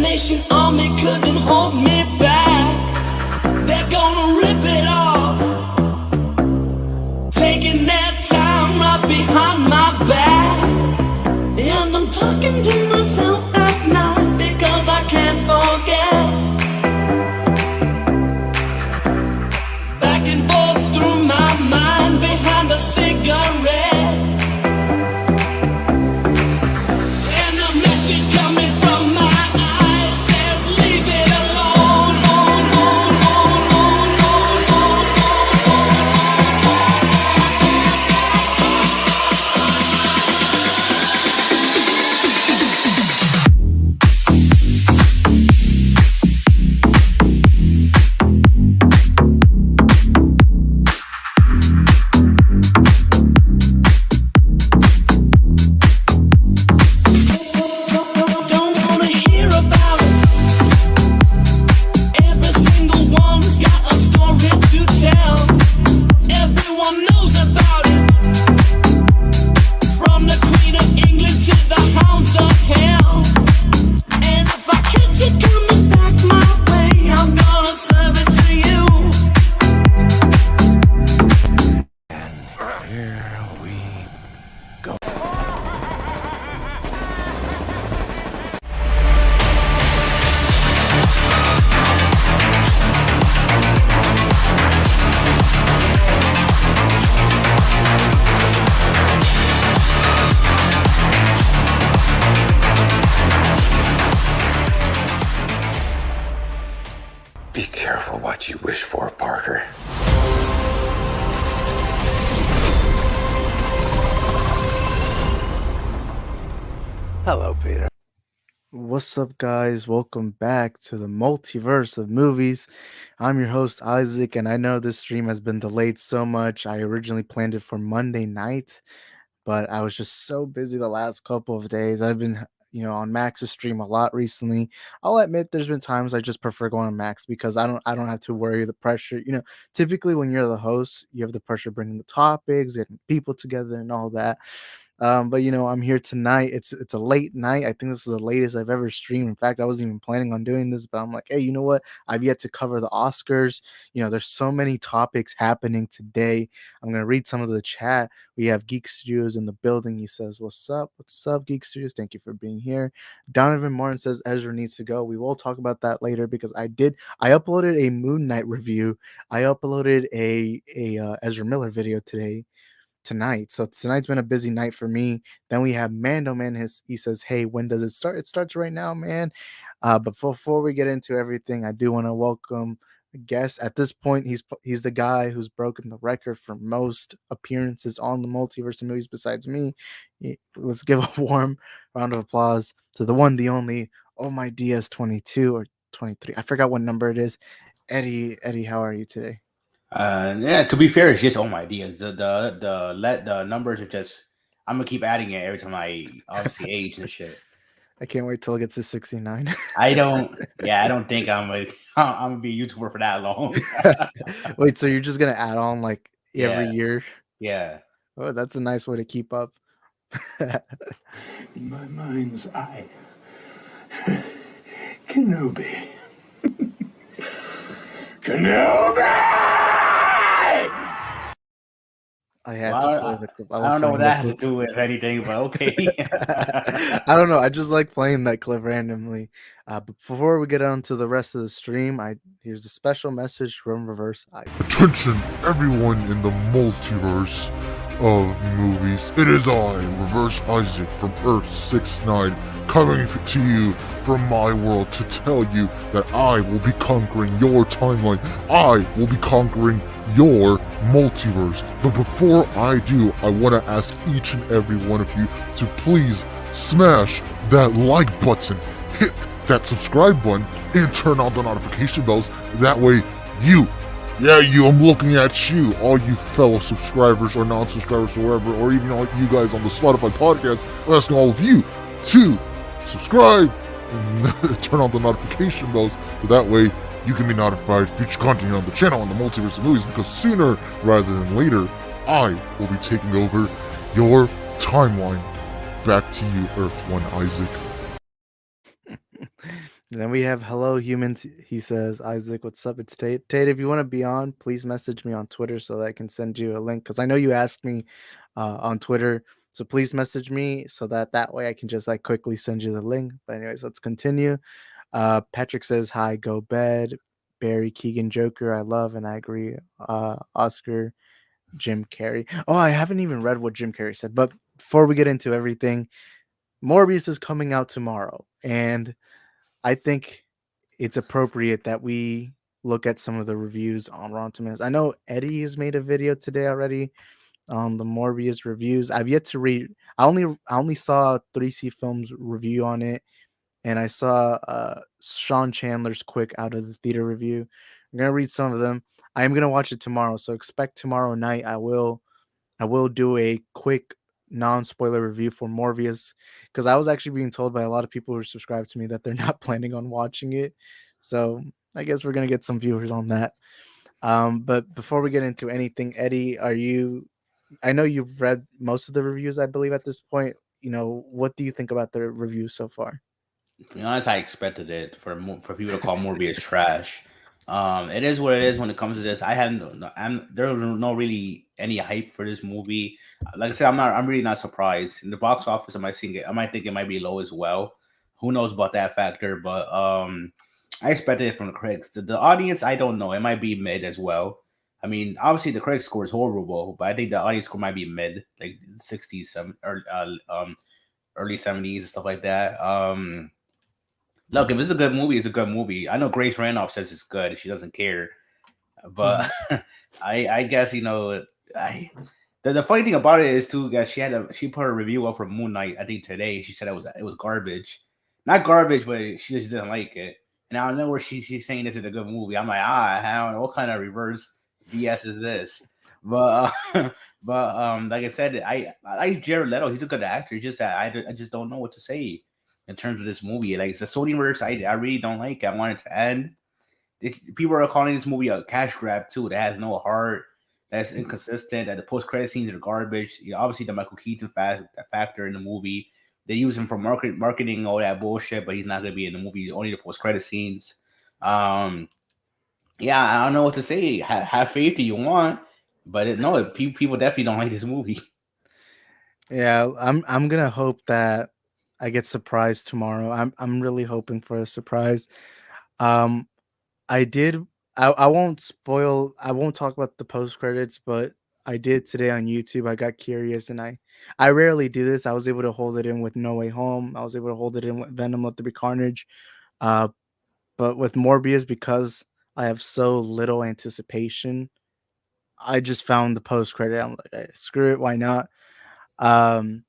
Nation Army couldn't hold me back. They're gonna rip it off, taking their time right behind my back. And I'm talking to myself at night because I can't forget. Back and forth through my mind behind a cigarette. Be careful what you wish for, Parker. Hello, Peter. What's up, guys? Welcome back to the multiverse of movies. I'm your host, Isaac, and I know this stream has been delayed so much. I originally planned it for Monday night, but I was just so busy the last couple of days. I've been, on Max's stream a lot recently. I'll admit there's been times I just prefer going on Max because I don't have to worry the pressure. Typically when you're the host, you have the pressure of bringing the topics, getting people together, and all that. But I'm here tonight. It's a late night. I think this is the latest I've ever streamed. In fact, I wasn't even planning on doing this, but I'm like, hey, you know what? I've yet to cover the Oscars. There's so many topics happening today. I'm gonna read some of the chat. We have Geek Studios in the building. He says, "What's up? What's up, Geek Studios? Thank you for being here." Donovan Martin says Ezra needs to go. We will talk about that later because I uploaded a Moon Knight review. I uploaded a Ezra Miller video tonight. So tonight's been a busy night for me. Then we have Mando Man. He says, "Hey, when does it start?" It starts right now, man. But before we get into everything, I do want to welcome a guest. At this point, he's the guy who's broken the record for most appearances on the multiverse of movies besides me. Let's give a warm round of applause to the one, the only, oh my DS 22 or 23. I forgot what number it is. Eddie, how are you today? Yeah, to be fair, it's just all my ideas. The numbers are just, I'm gonna keep adding it every time I obviously age and shit. I can't wait till it gets to 69. I don't think I'm gonna be a YouTuber for that long. Wait, so you're just gonna add on like every year? Yeah. Oh, that's a nice way to keep up. In my mind's eye, Kenobi. Kenobi! I had to play the clip. I don't know what that has to do with anything, but okay. I don't know. I just like playing that clip randomly. But before we get on to the rest of the stream, here's a special message from Reverse Isaac. Attention, everyone in the multiverse of movies. It is I, Reverse Isaac from Earth 69, coming to you from my world to tell you that I will be conquering your timeline. I will be conquering your multiverse. But before I do, I want to ask each and every one of you to please smash that like button, hit that subscribe button, and turn on the notification bells. That way I'm looking at you, all you fellow subscribers or non-subscribers or wherever, or even all you guys on the Spotify podcast. I'm asking all of you to subscribe and turn on the notification bells, so that way you can be notified of future content on the channel on the multiverse of movies, because sooner rather than later, I will be taking over your timeline. Back to you, Earth 1 Isaac. And then we have Hello Humans. He says, Isaac, what's up? It's Tate. Tate, if you want to be on, please message me on Twitter so that I can send you a link. Because I know you asked me on Twitter. So please message me so that way I can just like quickly send you the link. But anyways, let's continue. Patrick says, hi, go bed. Barry Keegan Joker, I love and I agree. Oscar, Jim Carrey. Oh, I haven't even read what Jim Carrey said. But before we get into everything, Morbius is coming out tomorrow. And I think it's appropriate that we look at some of the reviews on Rotten Tomatoes. I know Eddie has made a video today already on the Morbius reviews. I've yet to read. I only saw 3C Films review on it, and I saw Sean Chandler's quick out of the theater review. I'm gonna read some of them. I am gonna watch it tomorrow, so expect tomorrow night. I will do a quick non-spoiler review for Morbius because I was actually being told by a lot of people who are subscribed to me that they're not planning on watching it. So I guess we're gonna get some viewers on that. But before we get into anything, Eddie, are you? I know you've read most of the reviews, I believe, at this point. What do you think about the reviews so far? To be honest, I expected it for people to call Morbius trash. It is what it is when it comes to this. There was no really any hype for this movie. Like I said, I'm really not surprised. In the box office, I might think it might be low as well. Who knows about that factor? But I expected it from the critics. The audience, I don't know. It might be mid as well. I mean, obviously the critic score is horrible, but I think the audience score might be mid, like 60s, or early 70s and stuff like that. Look, if it's a good movie, it's a good movie. I know Grace Randolph says it's good. She doesn't care, but Mhm. I guess I the funny thing about it is too that she put a review up for Moon Knight. I think today she said it was garbage, not garbage, but she just didn't like it. And I don't know where she's saying this is a good movie. I'm like, I don't know what kind of reverse BS is this, but like I said, I like Jared Leto. He's a good actor. It's just that I just don't know what to say in terms of this movie. Like it's a Sonyverse. I really don't like it. I want it to end. People are calling this movie a cash grab too. That has no heart. That's inconsistent. That the post credit scenes are garbage. Obviously the Michael Keaton factor in the movie. They use him for marketing all that bullshit, but he's not gonna be in the movie. Only the post credit scenes. Um, yeah, I don't know what to say. Have faith if you want, but no, people definitely don't like this movie. Yeah, I'm gonna hope that I get surprised tomorrow. I'm really hoping for a surprise. Um, I did. I won't talk about the post credits, but I did today on YouTube. I got curious, and I rarely do this. I was able to hold it in with No Way Home. I was able to hold it in with Venom: Let There Be Carnage. Uh, but with Morbius, because I have so little anticipation, I just found the post credit. I'm like, screw it, why not? Um,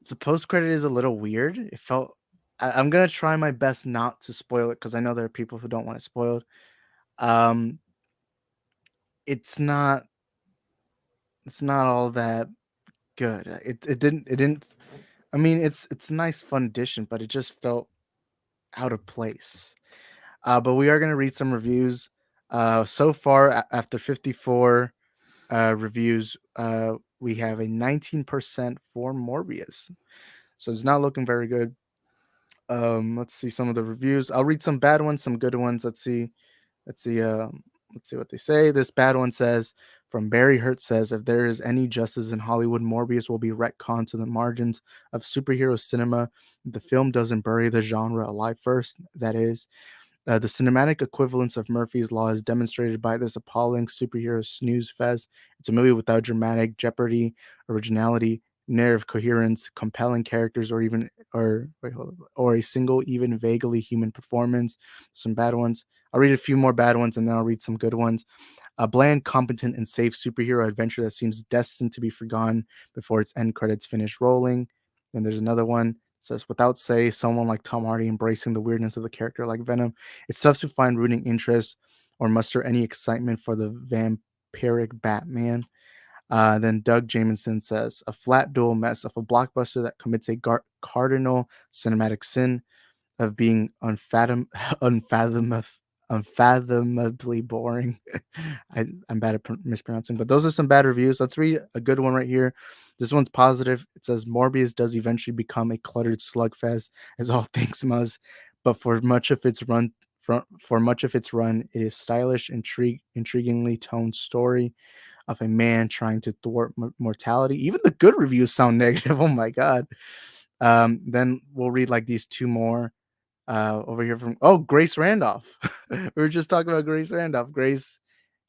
the post credit is a little weird. It felt. I'm gonna try my best not to spoil it because I know there are people who don't want it spoiled. Um, it's not it's not all that good. It didn't. I mean, it's a nice fun addition, but it just felt out of place. But we are gonna read some reviews. So far after 54 reviews, we have a 19% for Morbius, so it's not looking very good. Let's see some of the reviews. I'll read some bad ones, some good ones. Let's see. Let's see what they say. This bad one says from Barry Hurt says, if there is any justice in Hollywood, Morbius will be retconned to the margins of superhero cinema. The film doesn't bury the genre alive first. That is, the cinematic equivalence of Murphy's Law is demonstrated by this appalling superhero snooze fest. It's a movie without dramatic jeopardy, originality, narrative coherence, compelling characters, or even or wait, hold on, or a single, even vaguely human performance. Some bad ones. I'll read a few more bad ones and then I'll read some good ones. A bland, competent, and safe superhero adventure that seems destined to be forgotten before its end credits finish rolling. Then there's another one. It says, without say, someone like Tom Hardy embracing the weirdness of the character like Venom, it's tough to find rooting interest or muster any excitement for the vampiric Batman. Then Doug Jamieson says, a flat dual mess of a blockbuster that commits a cardinal cinematic sin of being unfathomable, unfathomably boring. I'm bad at mispronouncing, but those are some bad reviews. Let's read a good one right here. This one's positive. It says Morbius does eventually become a cluttered slugfest, as all things must, but for much of its run, for much of its run, it is stylish, intriguingly toned story of a man trying to thwart mortality. Even the good reviews sound negative. Oh my god. Then we'll read like these two more over here from Grace Randolph. We were just talking about Grace Randolph.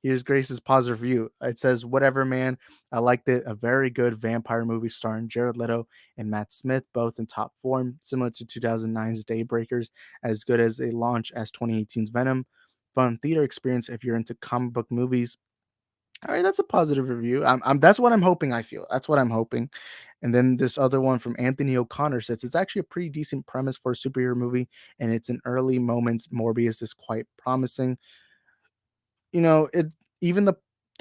Here's Grace's positive review. It says, "Whatever, man. I liked it. A very good vampire movie starring Jared Leto and Matt Smith, both in top form, similar to 2009's Daybreakers, as good as a launch as 2018's Venom. Fun theater experience if you're into comic book movies." All right, that's a positive review. That's what I'm hoping. I feel that's what I'm hoping. And then this other one from Anthony O'Connor says it's actually a pretty decent premise for a superhero movie, and it's in early moments. Morbius is quite promising. It even the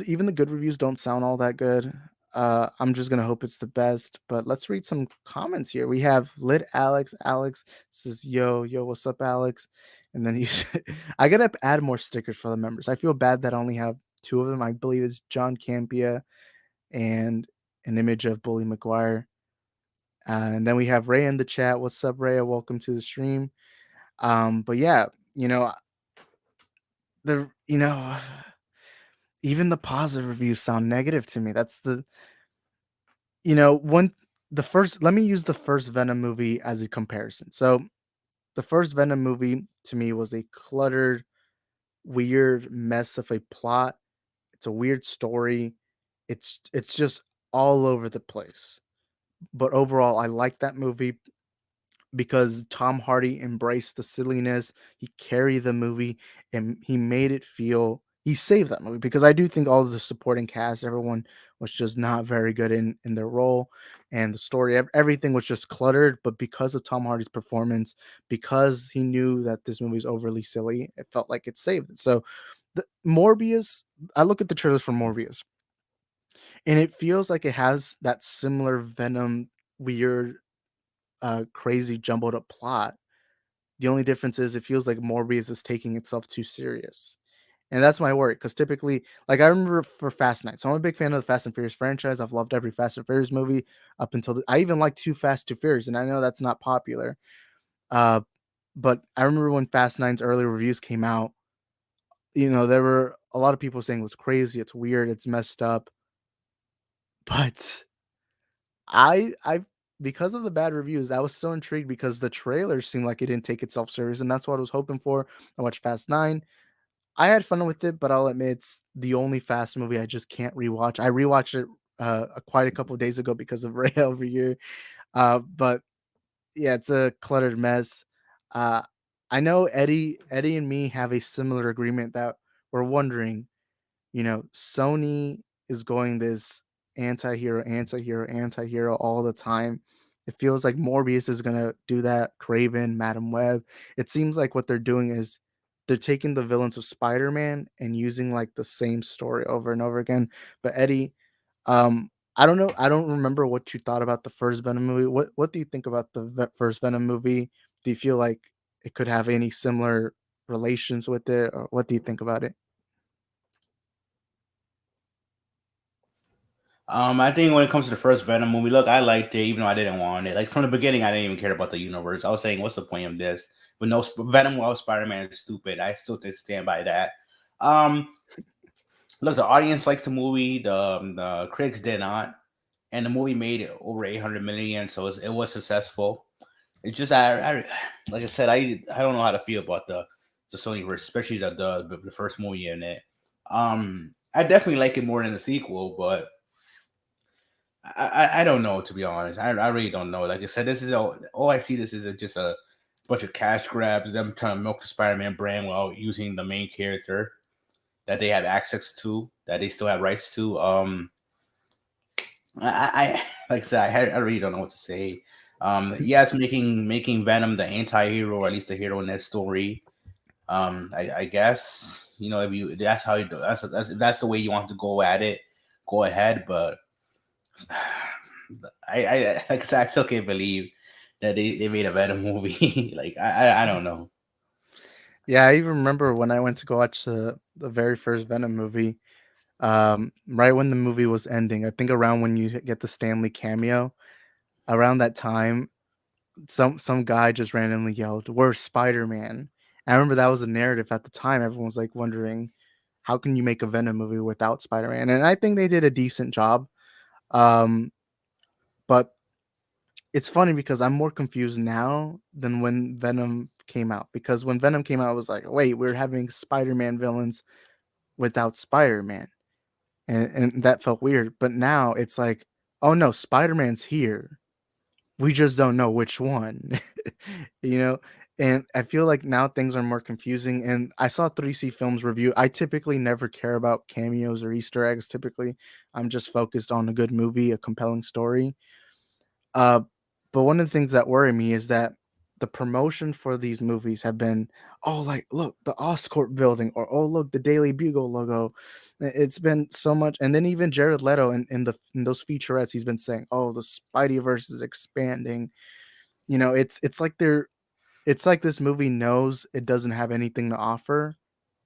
even the good reviews don't sound all that good. I'm just gonna hope it's the best. But let's read some comments here. We have Lit Alex. Alex says, "Yo, what's up, Alex?" And then I gotta add more stickers for the members. I feel bad that I only have two of them. I believe it's John Campia and an image of Bully McGuire. And then we have Ray in the chat. What's up, Ray? Welcome to the stream. But yeah, the even the positive reviews sound negative to me. That's one the first let me use the first Venom movie as a comparison. So the first Venom movie to me was a cluttered, weird mess of a plot. It's a weird story. It's just all over the place. But overall, I like that movie because Tom Hardy embraced the silliness. He carried the movie and he made it feel he saved that movie because I do think all of the supporting cast, everyone was just not very good in their role, and the story, everything was just cluttered. But because of Tom Hardy's performance, because he knew that this movie is overly silly, it felt like it saved it. So, the Morbius, I look at the trailers for Morbius, and it feels like it has that similar Venom weird crazy jumbled up plot. The only difference is it feels like Morbius is taking itself too serious. And that's my worry because typically, like I remember for Fast Night, so I'm a big fan of the Fast and Furious franchise. I've loved every Fast and Furious movie up until I even like Too Fast, Too Furious, and I know that's not popular. Uh, but I remember when Fast Nine's early reviews came out, there were a lot of people saying it was crazy, it's weird, it's messed up. But I because of the bad reviews, I was so intrigued because the trailer seemed like it didn't take itself serious, and that's what I was hoping for. I watched Fast 9. I had fun with it, but I'll admit it's the only Fast movie I just can't rewatch. I rewatched it quite a couple of days ago because of Ray over here. But yeah, it's a cluttered mess. Uh, I know Eddie and me have a similar agreement that we're wondering, Sony is going this anti-hero all the time. It feels like Morbius is gonna do that. Craven, Madam Web. It seems like what they're doing is they're taking the villains of Spider-Man and using like the same story over and over again. But Eddie, I don't know. I don't remember what you thought about the first Venom movie. What do you think about the first Venom movie? Do you feel like it could have any similar relations with it, or what do you think about it? I think when it comes to the first Venom movie, look, I liked it, even though I didn't want it. Like from the beginning, I didn't even care about the universe. I was saying, what's the point of this? With no Venom without Spider-Man is stupid. I still stand by that. Um, Look, the audience likes the movie. The critics did not, and the movie made over 800 million, so it was successful. It's just like I said, I don't know how to feel about the Sony verse, especially the first movie in it. I definitely like it more than the sequel, but I don't know, to be honest. I really don't know. Like I said, this is all I see. This is just a bunch of cash grabs. Them trying to milk the Spider-Man brand while using the main character that they have access to, that they still have rights to. I like I said, I really don't know what to say. Yes, making Venom the anti-hero, or at least the hero in that story. I guess if you that's how you do that's if that's the way you want to go at it, go ahead. But I like I said, I still can't believe that they made a Venom movie. Like I don't know. Yeah, I even remember when I went to go watch the very first Venom movie. Right when the movie was ending, I think around when you get the Stanley cameo, around that time, some guy just randomly yelled, "Where's Spider-Man?" I remember that was a narrative at the time. Everyone was like wondering, how can you make a Venom movie without Spider-Man? And I think they did a decent job. Um, but it's funny because I'm more confused now than when Venom came out. Because when Venom came out, I was like, wait, we're having Spider-Man villains without Spider-Man. And that felt weird. But now it's like, oh no, Spider-Man's here. We just don't know which one. you know? And I feel like now things are more confusing. And I saw 3C Films review. I typically never care about cameos or Easter eggs. Typically, I'm just focused on a good movie, a compelling story. Uh, but one of the things that worry me is that the promotion for these movies have been, oh, like look the Oscorp building, or oh look the Daily Bugle logo. It's been so much, and then even Jared Leto in those featurettes, he's been saying, oh, the Spideyverse is expanding. It's like it's like this movie knows it doesn't have anything to offer,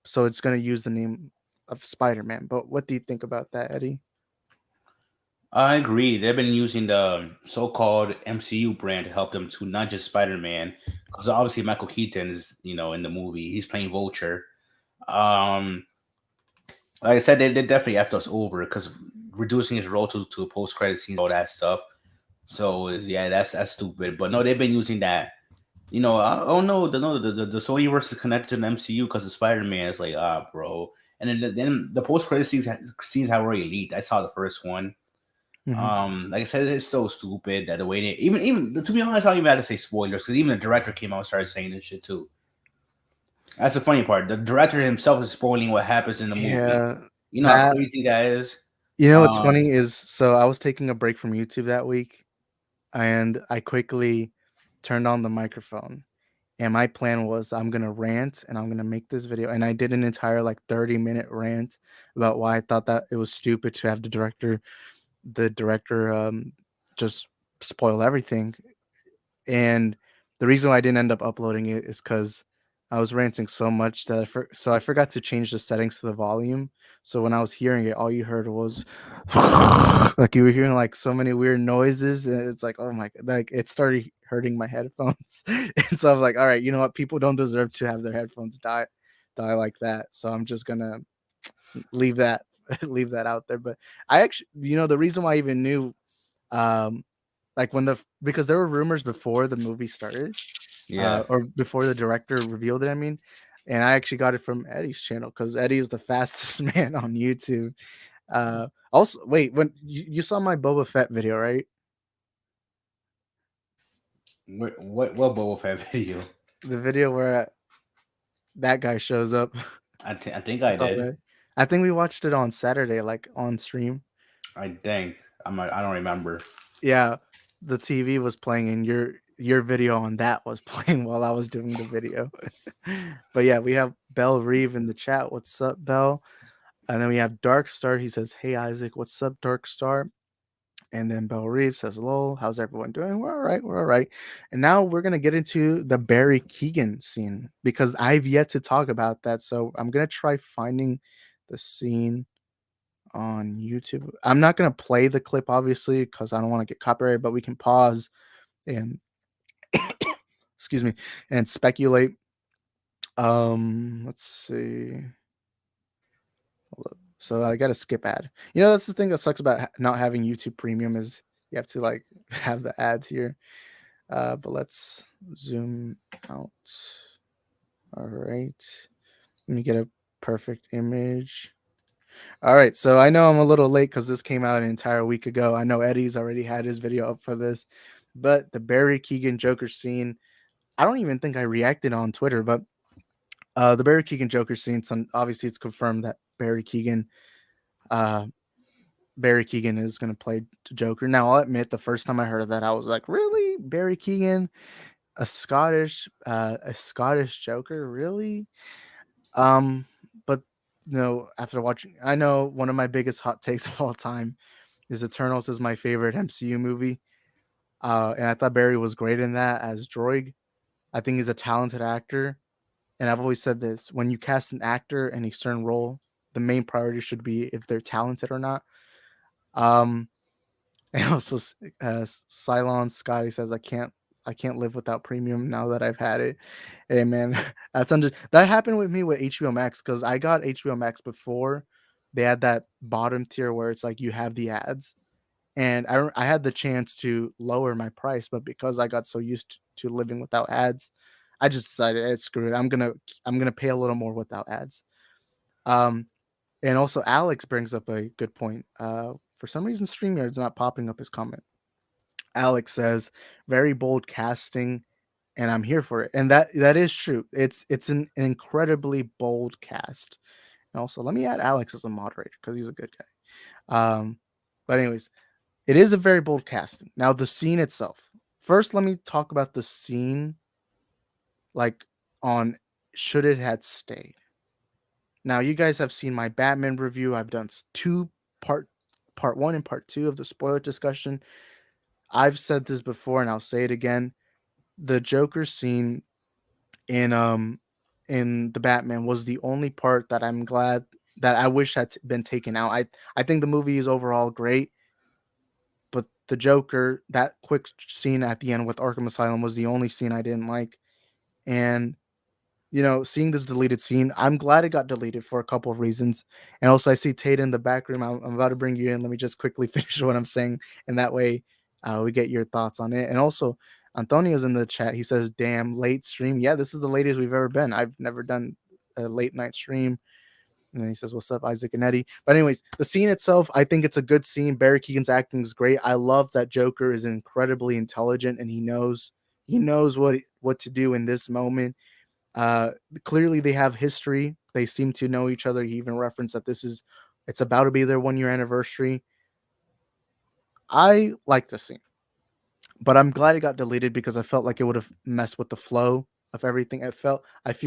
so it's gonna use the name of Spider-Man. But what do you think about that, Eddie? I agree. They've been using the so-called MCU brand to help them to not just Spider-Man, because obviously Michael Keaton is, in the movie. He's playing Vulture. Um, like I said, they definitely effed us over because reducing his role to a post-credit scene, all that stuff. So yeah, that's stupid. But no, they've been using that. Oh no, the Sonyverse is connected to the MCU because of Spider-Man. It's like, bro. And then the post-credit scenes have already leaked. I saw the first one. Mhm. Like I said, it's so stupid that the way they even to be honest, I don't even have to say spoilers because even the director came out and started saying this shit too. That's the funny part. The director himself is spoiling what happens in the movie. Yeah, You know how that crazy that is. what's Um, funny is, so I was taking a break from YouTube that week, and I quickly turned on the microphone. And my plan was, I'm gonna rant and I'm gonna make this video. And I did an entire like 30-minute rant about why I thought that it was stupid to have the director just spoil everything. And the reason why I didn't end up uploading it is because I was ranting so much that I forgot to change the settings to the volume. So when I was hearing it, all you heard was like you were hearing like so many weird noises, and it's like, oh my god, like it started hurting my headphones. And so I'm like, all right, you know what? People don't deserve to have their headphones die like that. So I'm just gonna leave that leave that out there. But I actually, the reason why I even knew, um like when because there were rumors before the movie started, yeah. or before the director revealed it, I mean. And I actually got it from Eddie's channel because Eddie is the fastest man on YouTube. Also, wait, when you saw my Boba Fett video, right? What Boba Fett video? The video where that guy shows up. I think I With all did. the- I think we watched it on Saturday, like on stream. I think I don't remember. Yeah, the TV was playing, and your video on that was playing while I was doing the video. But yeah, we have Bell Reeve in the chat. What's up, Bell? And then we have Dark Star. He says, "Hey Isaac, what's up, Dark Star?" And then Bell Reeve says, "Lol, how's everyone doing? We're all right. We're all right." And now we're gonna get into the Barry Keoghan scene because I've yet to talk about that. So I'm gonna try finding the scene on YouTube. I'm not gonna play the clip obviously because I don't want to get copyrighted, but we can pause and excuse me and speculate. Let's see. Hold up. So I gotta skip ad. That's the thing that sucks about not having YouTube Premium is you have to like have the ads here. But let's zoom out. All right. Let me get a perfect image. All right. So I know I'm a little late because this came out an entire week ago. I know Eddie's already had his video up for this, but the Barry Keoghan Joker scene, I don't even think I reacted on Twitter, but the Barry Keoghan Joker scene, so obviously it's confirmed that uh, Barry Keoghan is going to play Joker. Now, I'll admit, the first time I heard of that, I was like, really? Barry Keoghan? A Scottish Joker, really? Um, but after watching, I know one of my biggest hot takes of all time is Eternals is my favorite MCU movie. And I thought Barry was great in that as Droid. I think he's a talented actor, and I've always said this: when you cast an actor in a certain role, the main priority should be if they're talented or not. Um, and also, Cylon Scotty says, "I can't I can't live without premium now that I've had it. Hey man, that happened with me with HBO Max because I got HBO Max before they had that bottom tier where it's like you have the ads, and I had the chance to lower my price, but because I got so used to living without ads, I just decided, screw it. I'm gonna pay a little more without ads. Um, and also Alex brings up a good point. For some reason, StreamYard's not popping up his comment. Alex says, "Very bold casting, and I'm here for it." And that is true. It's an incredibly bold cast. And also, let me add Alex as a moderator because he's a good guy. But anyways, it is a very bold casting. Now, the scene itself. First, let me talk about the scene, like on should it had stayed. Now, you guys have seen my Batman review. I've done part one and part two of the spoiler discussion. I've said this before, and I'll say it again. The Joker scene in the Batman was the only part that I'm glad that I wish had been taken out. I think the movie is overall great, but the Joker, that quick scene at the end with Arkham Asylum was the only scene I didn't like. And seeing this deleted scene, I'm glad it got deleted for a couple of reasons. And also, I see Tate in the back room. I'm about to bring you in. Let me just quickly finish what I'm saying, and that way we get your thoughts on it. And also, Antonio's in the chat. He says, "Damn, late stream." Yeah, this is the latest we've ever been. I've never done a late night stream. And then he says, "What's up, Isaac and Eddie?" But anyways, the scene itself, I think it's a good scene. Barry Keoghan's acting is great. I love that Joker is incredibly intelligent and he knows what to do in this moment. Clearly they have history. They seem to know each other. He even referenced that it's about to be their 1 year anniversary. I like the scene, but I'm glad it got deleted because I felt like it would have messed with the flow of everything. I feel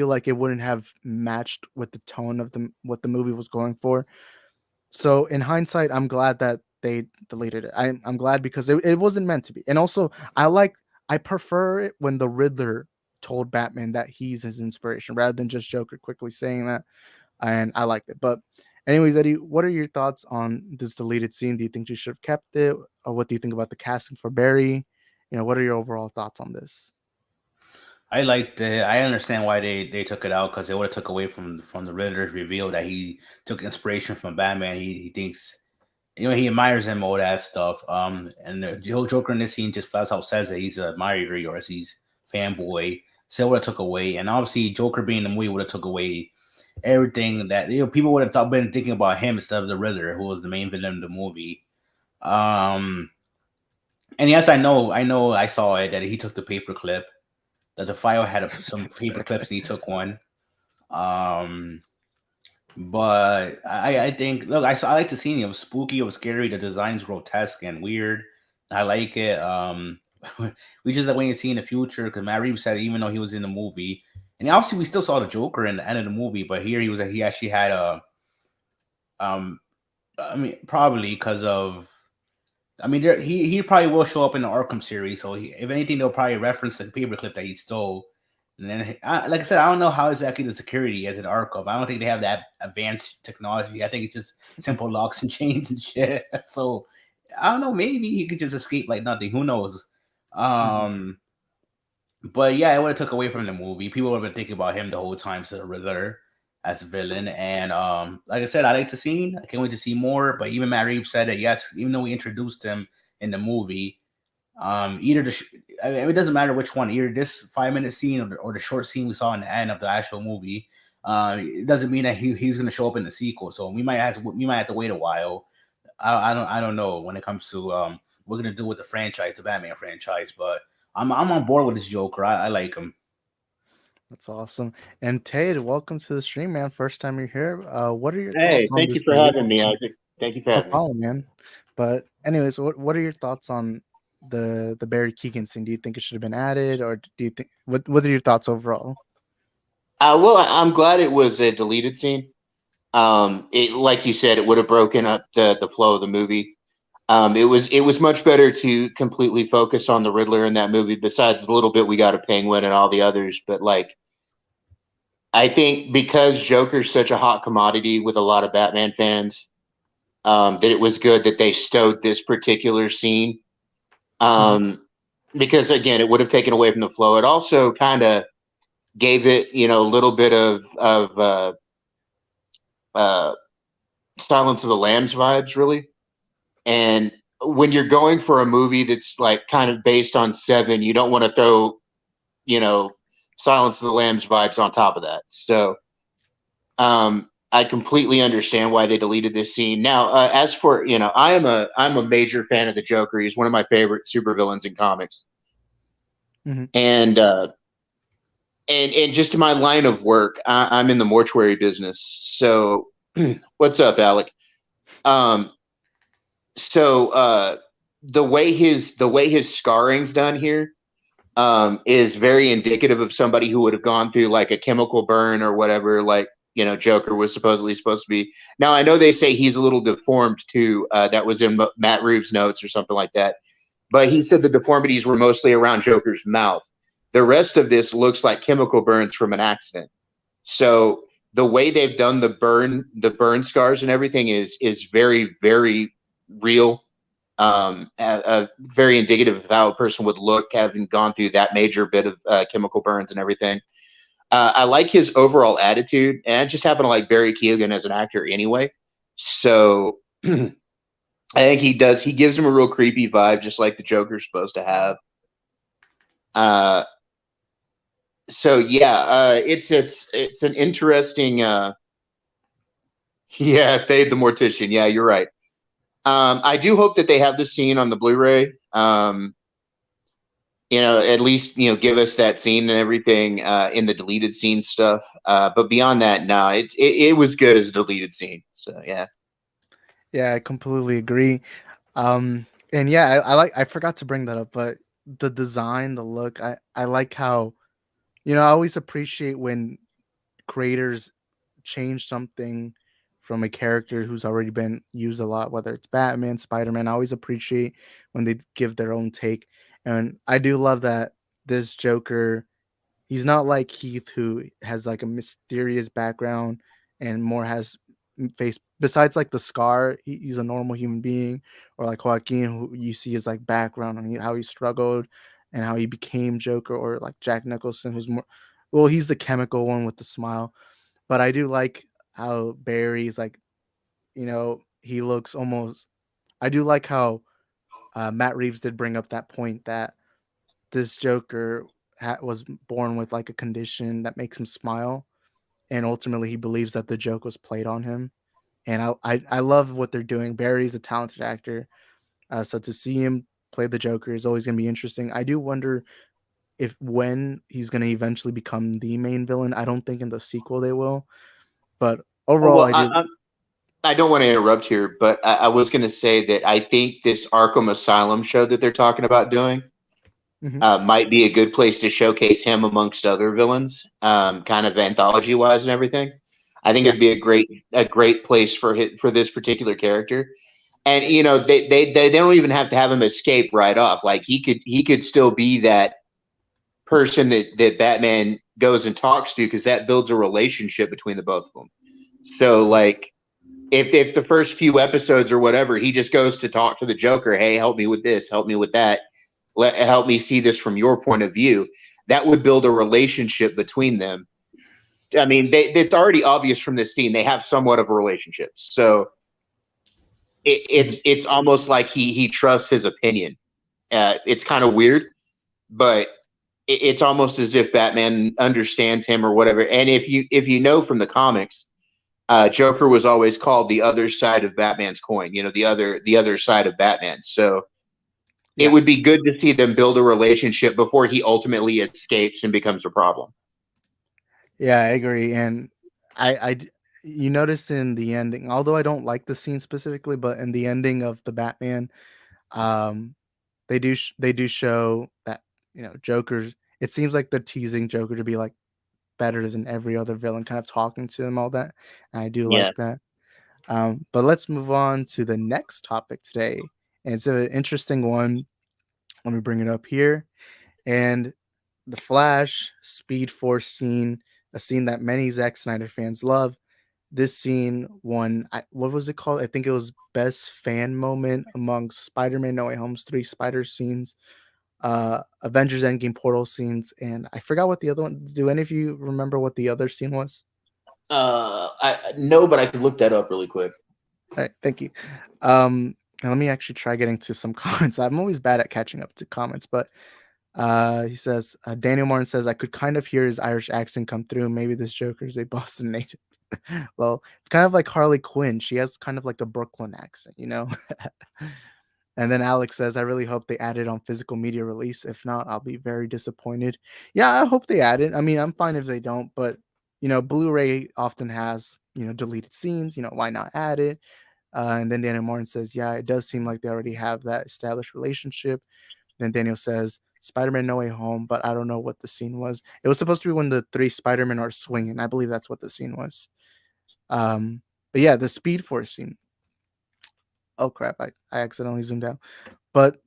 like it wouldn't have matched with the tone of what the movie was going for. So in hindsight, I'm glad that they deleted it. I'm glad because it wasn't meant to be. And also, I prefer it when the Riddler told Batman that he's his inspiration rather than just Joker quickly saying that. And I liked it. But anyways, Eddie, what are your thoughts on this deleted scene? Do you think you should have kept it? Or what do you think about the casting for Barry? What are your overall thoughts on this? I liked it. I understand why they took it out because they would have took away from the Riddler's reveal that he took inspiration from Batman. He thinks he admires him, all that stuff. And the whole Joker in this scene just flat out says that he's an admirer or he's fanboy. So it would have took away, and obviously Joker being in the movie would have took away everything that people would have been thinking about him instead of the Riddler, who was the main villain of the movie. And yes, I know, I saw it that he took the paperclip. That the file had some paper clips and he took one. But I think, look, I like the scene. It was spooky, it was scary, the design's grotesque and weird. I like it. We just like waiting to see in the future because Matt Reeves said even though he was in the movie, and obviously we still saw the Joker in the end of the movie, but here he actually had I mean, probably because of he probably will show up in the Arkham series. So if anything, they'll probably reference the paperclip that he stole. And then, like I said, I don't know how exactly the security is in Arkham. I don't think they have that advanced technology. I think it's just simple locks and chains and shit. So I don't know. Maybe he could just escape like nothing. Who knows? But yeah, it would have took away from the movie. People would have been thinking about him the whole time, so the Riddler as a villain. And like I said, I like the scene. I can't wait to see more. But even Matt Reeves said that yes, even though we introduced him in the movie, it doesn't matter which one, either this 5-minute scene or the short scene we saw in the end of the actual movie. It doesn't mean that he's going to show up in the sequel. So we might have to wait a while. I don't know when it comes to what we're gonna do with the franchise, the Batman franchise. But I'm on board with this Joker. I like him. That's awesome. And Tate, welcome to the stream, man. First time you're here. What are your Hey, thoughts on thank you this for deleted having me, scene? Isaac. Thank you for No having me. problem, man. But anyways, what are your thoughts on the Barry Keoghan scene? Do you think it should have been added, or do you think what are your thoughts overall? Well, I'm glad it was a deleted scene. It, like you said, it would have broken up the flow of the movie. It was much better to completely focus on the Riddler in that movie. Besides the little bit we got a Penguin and all the others, but like, I think because Joker's such a hot commodity with a lot of Batman fans, that it was good that they stowed this particular scene. because again, it would have taken away from the flow. It also kind of gave it, a little bit of uh, Silence of the Lambs vibes, really. And when you're going for a movie that's like kind of based on Seven, you don't want to throw, you know, Silence of the Lambs vibes on top of that. So I completely understand why they deleted this scene. Now, as for I'm a major fan of the Joker. He's one of my favorite supervillains in comics, Mhm. and just in my line of work, I'm in the mortuary business. So, what's up, Alec? Um, so the way his scarring's done here is very indicative of somebody who would have gone through like a chemical burn or whatever, like Joker was supposed to be. Now I know they say he's a little deformed too. That was in Matt Reeves' notes or something like that. But he said the deformities were mostly around Joker's mouth. The rest of this looks like chemical burns from an accident. So the way they've done the burn scars and everything is very, very real. Very indicative of how a person would look having gone through that major bit of chemical burns and everything. I like his overall attitude, and I just happen to like Barry Keoghan as an actor anyway. So I think he does. He gives him a real creepy vibe, just like the Joker's supposed to have. So yeah, it's an interesting. Yeah, Fade the Mortician. Yeah, you're right. I do hope that they have this scene on the Blu-ray. At least give us that scene and everything in the deleted scene stuff. But beyond that, no, it was good as a deleted scene. So yeah. Yeah, I completely agree. And yeah, I forgot to bring that up, but the design, the look, I like how, I always appreciate when creators change something from a character who's already been used a lot, whether it's Batman, Spider-Man. I always appreciate when they give their own take. And I do love that this Joker, he's not like Heath, who has like a mysterious background and more has face besides like the scar. He's a normal human being, or like Joaquin, who you see his like background and how he struggled and how he became Joker, or like Jack Nicholson, who's more well, he's the chemical one with the smile. But I do like how Barry's like, he looks almost. I do like how Matt Reeves did bring up that point that this Joker was born with like a condition that makes him smile, and ultimately he believes that the joke was played on him. And I love what they're doing. Barry's a talented actor, so to see him play the Joker is always going to be interesting. I do wonder if when he's going to eventually become the main villain. I don't think in the sequel they will, but overall, Well, I do. I don't want to interrupt here, but I was going to say that I think this Arkham Asylum show that they're talking about doing Mhm. might be a good place to showcase him amongst other villains, kind of anthology wise and everything. I think Yeah. it'd be a great place for this particular character. And they don't even have to have him escape right off. Like he could still be that person that Batman goes and talks to, because that builds a relationship between the both of them. So like if the first few episodes or whatever, he just goes to talk to the Joker, hey, help me with this, help me with that, help me see this from your point of view, that would build a relationship between them. I mean, it's already obvious from this scene they have somewhat of a relationship. So Mhm. it's almost like he trusts his opinion. It's kind of weird, but it's almost as if Batman understands him or whatever. And if you know from the comics, Joker was always called the other side of Batman's coin. The other side of Batman. So it Yeah. would be good to see them build a relationship before he ultimately escapes and becomes a problem. Yeah, I agree. And you notice in the ending, although I don't like the scene specifically, but in the ending of the Batman, um, they do show that Joker's. It seems like they're teasing Joker to be like better than every other villain, kind of talking to him all that. And I do Yeah. like that. But let's move on to the next topic today, and it's an interesting one. Let me bring it up here. And the Flash Speed Force scene, a scene that many Zack Snyder fans love. This scene won, what was it called? I think it was Best Fan Moment among Spider-Man No Way Home's 3 Spider scenes. Avengers Endgame portal scenes, and I forgot what the other one. Do any of you remember what the other scene was? I no, but I could look that up really quick. All right, thank you. Now let me actually try getting to some comments. I'm always bad at catching up to comments, but he says Daniel Martin says I could kind of hear his Irish accent come through. Maybe this Joker is a Boston native. Well, it's kind of like Harley Quinn. She has kind of like a Brooklyn accent, you know. And then Alex says, I really hope they add it on physical media release. If not, I'll be very disappointed. Yeah, I hope they add it. I mean, I'm fine if they don't, but Blu-ray often has, deleted scenes. Why not add it? And then Daniel Martin says, yeah, it does seem like they already have that established relationship. Then Daniel says, Spider-Man No Way Home, but I don't know what the scene was. It was supposed to be when the three Spider-Men are swinging. I believe that's what the scene was. But yeah, the Speed Force scene. Oh crap! I accidentally zoomed out. But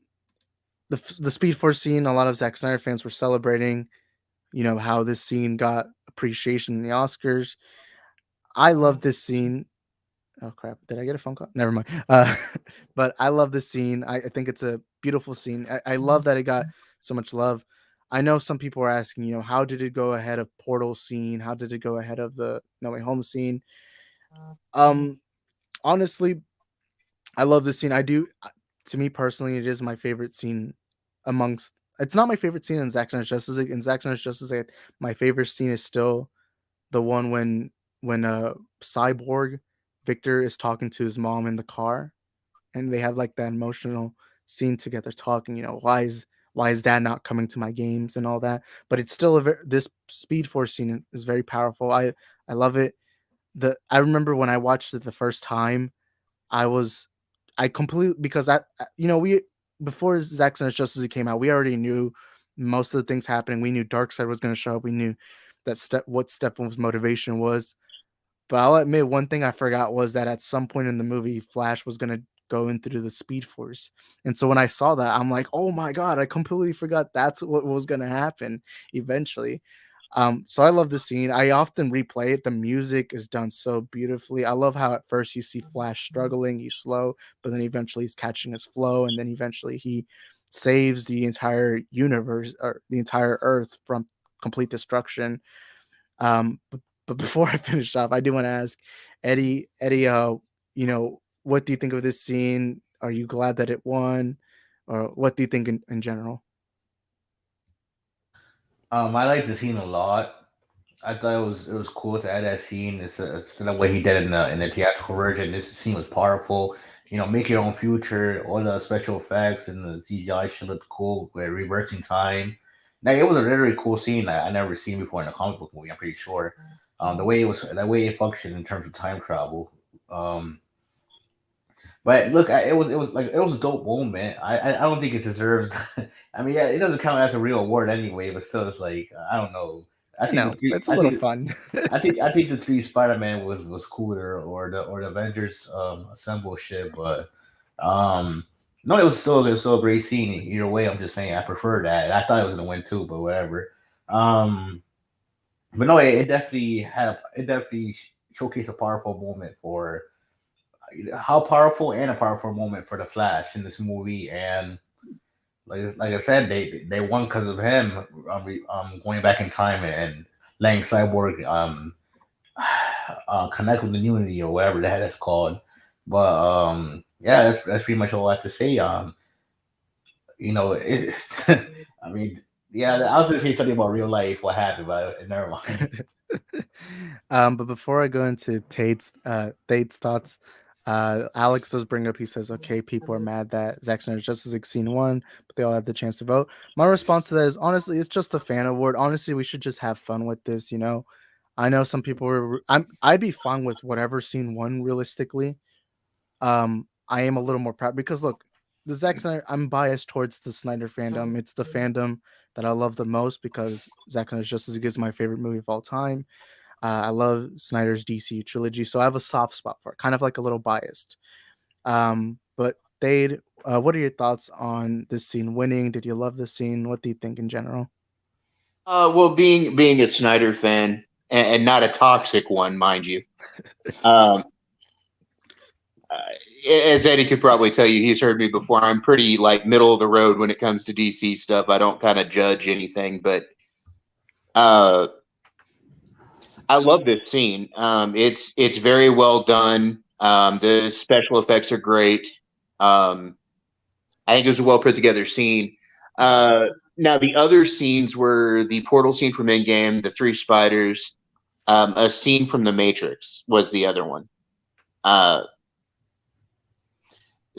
the Speed Force scene, a lot of Zack Snyder fans were celebrating. How this scene got appreciation in the Oscars. I love this scene. Oh crap! Did I get a phone call? Never mind. But I love this scene. I think it's a beautiful scene. I love that it got so much love. I know some people are asking, how did it go ahead of Portal scene? How did it go ahead of the No Way Home scene? Honestly, I love this scene. I do. To me personally, it is my favorite scene amongst. It's not my favorite scene in Zack Snyder's Justice League. In Zack Snyder's Justice League, my favorite scene is still the one when Cyborg Victor is talking to his mom in the car, and they have like that emotional scene together, talking. Why is dad not coming to my games and all that? But it's still this Speed Force scene is very powerful. I love it. I remember when I watched it the first time, I completely because we before Zack Snyder's Justice League came out, we already knew most of the things happening. We knew Darkseid was going to show up. We knew that what Steppenwolf's motivation was. But I'll admit one thing I forgot was that at some point in the movie, Flash was going to go in through the Speed Force. And so when I saw that, I'm like, oh my God, I completely forgot that's what was going to happen eventually. So I love the scene. I often replay it. The music is done so beautifully. I love how at first you see Flash struggling, he's slow, but then eventually he's catching his flow, and then eventually he saves the entire universe or the entire Earth from complete destruction. But before I finish off, I do want to ask Eddie, what do you think of this scene? Are you glad that it won? Or what do you think in general? I like the scene a lot. I thought it was cool to add that scene. It's the way he did it in the theatrical version. This scene was powerful. Make your own future. All the special effects and the CGI shit looked cool. With reversing time. Like, it was a very cool scene that I never seen before in a comic book movie. I'm pretty sure. The way it functioned in terms of time travel. Um, but look, it was a dope moment. I don't think it deserves. I mean, yeah, it doesn't count as a real award anyway. But still, it's like, I don't know. I I think the know three. it's a little fun. I think the three Spider Man was cooler, or the Avengers assemble shit. But um, no, it was still a great scene. Either way, I'm just saying I prefer that. I thought it was gonna win too, but whatever. Um, but no, it definitely showcased a powerful moment for how powerful and a powerful moment for the Flash in this movie. And like I said, they won because of him. Going back in time and letting Cyborg connect with the Unity or whatever the hell that's called. But yeah, that's pretty much all I have to say. It, I mean, yeah, I was gonna say something about real life, what happened, but never mind. But before I go into Tate's thoughts, Alex does bring up. He says, "Okay, people are mad that Zack Snyder's Justice League scene won, but they all had the chance to vote." My response to that is honestly, it's just a fan award. Honestly, we should just have fun with this. I know some people were. I'd be fine with whatever scene won. Realistically, I am a little more proud because look, the Zack Snyder. I'm biased towards the Snyder fandom. It's the fandom that I love the most because Zack Snyder's Justice League is my favorite movie of all time. I love Snyder's DC trilogy, so I have a soft spot for it, kind of like a little biased. But Dade, what are your thoughts on this scene winning? Did you love the scene? What do you think in general? Well, being a Snyder fan and not a toxic one, mind you, um, uh, as Eddie could probably tell you, he's heard me before. I'm pretty like middle of the road when it comes to DC stuff. I don't kind of judge anything, but I love this scene. It's very well done. The special effects are great. I think it was a well put together scene. Now the other scenes were the portal scene from Endgame, the three spiders, a scene from The Matrix was the other one.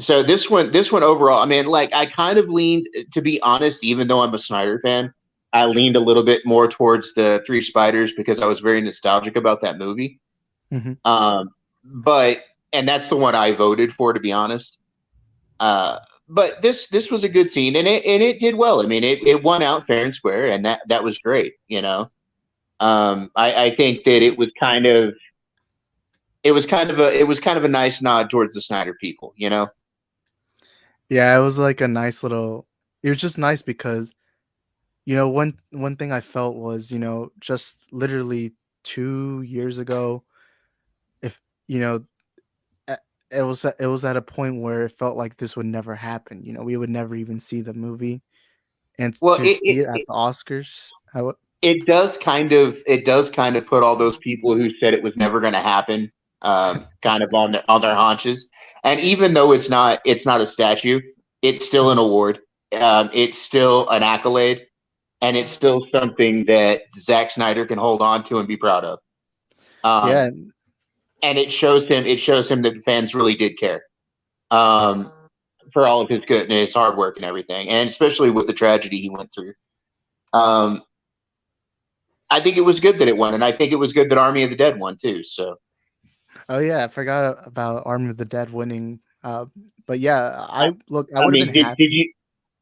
So this one overall, I mean, like I kind of leaned, to be honest, even though I'm a Snyder fan, I leaned a little bit more towards the Three Spiders because I was very nostalgic about that movie. But and that's the one I voted for, to be honest. But this was a good scene, and it did well. I mean, it won out fair and square, and that was great. You know, I think that it was kind of a nice nod towards the Snyder people. You know. Yeah, it was like a nice little. It was just nice because, one thing I felt was, just literally 2 years ago, if it was at a point where it felt like this would never happen. We would never even see the movie, and Well, to see it at the Oscars, it does kind of put all those people who said it was never going to happen, kind of on their haunches. And even though it's not a statue, it's still an award. It's still an accolade, and it's still something that Zack Snyder can hold on to and be proud of. yeah, and it shows him that the fans really did care, for all of his goodness, hard work, and everything, and especially with the tragedy he went through. I think it was good that it won, and I think it was good that Army of the Dead won too. So, oh yeah, I forgot about Army of the Dead winning. But yeah, I would have been happy.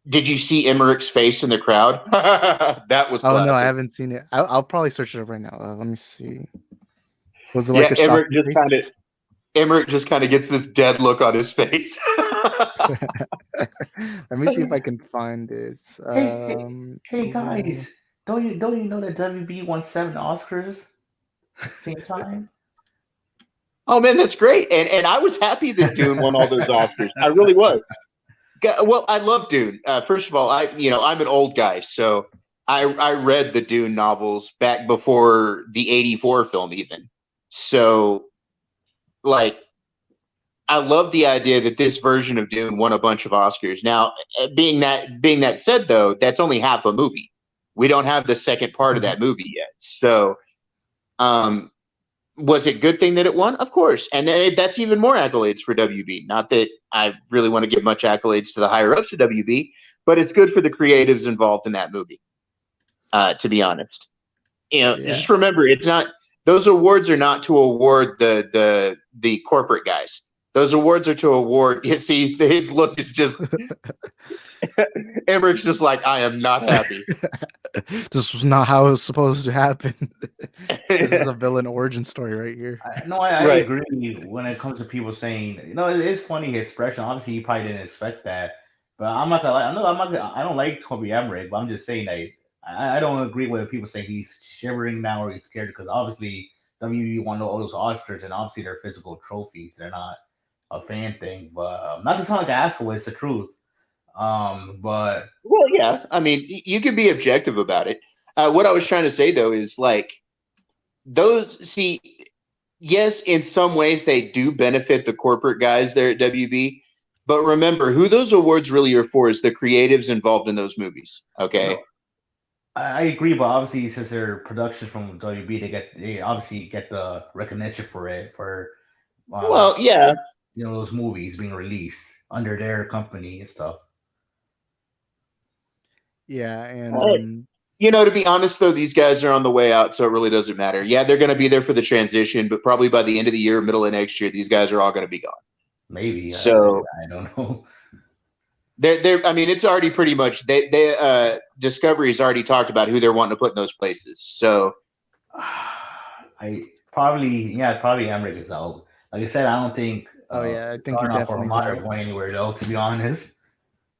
Did you see Emmerich's face in the crowd? That was classic. Oh no, I haven't seen it. I'll probably search it up right now. Let me see. Was it like a Emmerich just kind of gets this dead look on his face. Let me see if I can find it. Hey guys, don't you know that WB won 7 Oscars same time? Oh man, that's great. And I was happy that Dune won all those Oscars. I really was. Well, I love Dune. First of all, I'm an old guy, so I read the Dune novels back before the '84 film even. So, like, I love the idea that this version of Dune won a bunch of Oscars. Now, being that said, though, that's only half a movie. We don't have the second part of that movie yet. So, was it a good thing that it won? Of course. And that's even more accolades for WB. Not that I really want to give much accolades to the higher ups of WB, but it's good for the creatives involved in that movie, to be honest. Just remember, it's not, those awards are not to award the corporate guys. Those awards are to award, you see, his look is just, Emmerich's just like, I am not happy. This was not how it was supposed to happen. This is a villain origin story right here. I agree when it comes to people saying, it is funny his expression. Obviously, he probably didn't expect that. But I'm not gonna lie. I don't like Toby Emmerich, but I'm just saying that I don't agree with people saying he's shivering now or he's scared, because obviously WWE won all those Oscars, and obviously they're physical trophies. They're not a fan thing. But not to sound like an asshole, it's the truth. But well, yeah, I mean, you can be objective about it. What I was trying to say though is like yes, in some ways they do benefit the corporate guys there at WB, but remember who those awards really are for is the creatives involved in those movies. Okay. I agree, but obviously since they're productions from WB, they obviously get the recognition for it well, yeah, those movies being released under their company and stuff. Yeah, and to be honest though, these guys are on the way out, so it really doesn't matter. Yeah, they're going to be there for the transition, but probably by the end of the year, middle of next year, these guys are all going to be gone. Maybe. So I don't know. They're. I mean, it's already pretty much. Discovery's already talked about who they're wanting to put in those places. So, probably Emmerich is out. Like I said, I don't think. I think he definitely going anywhere though. To be honest.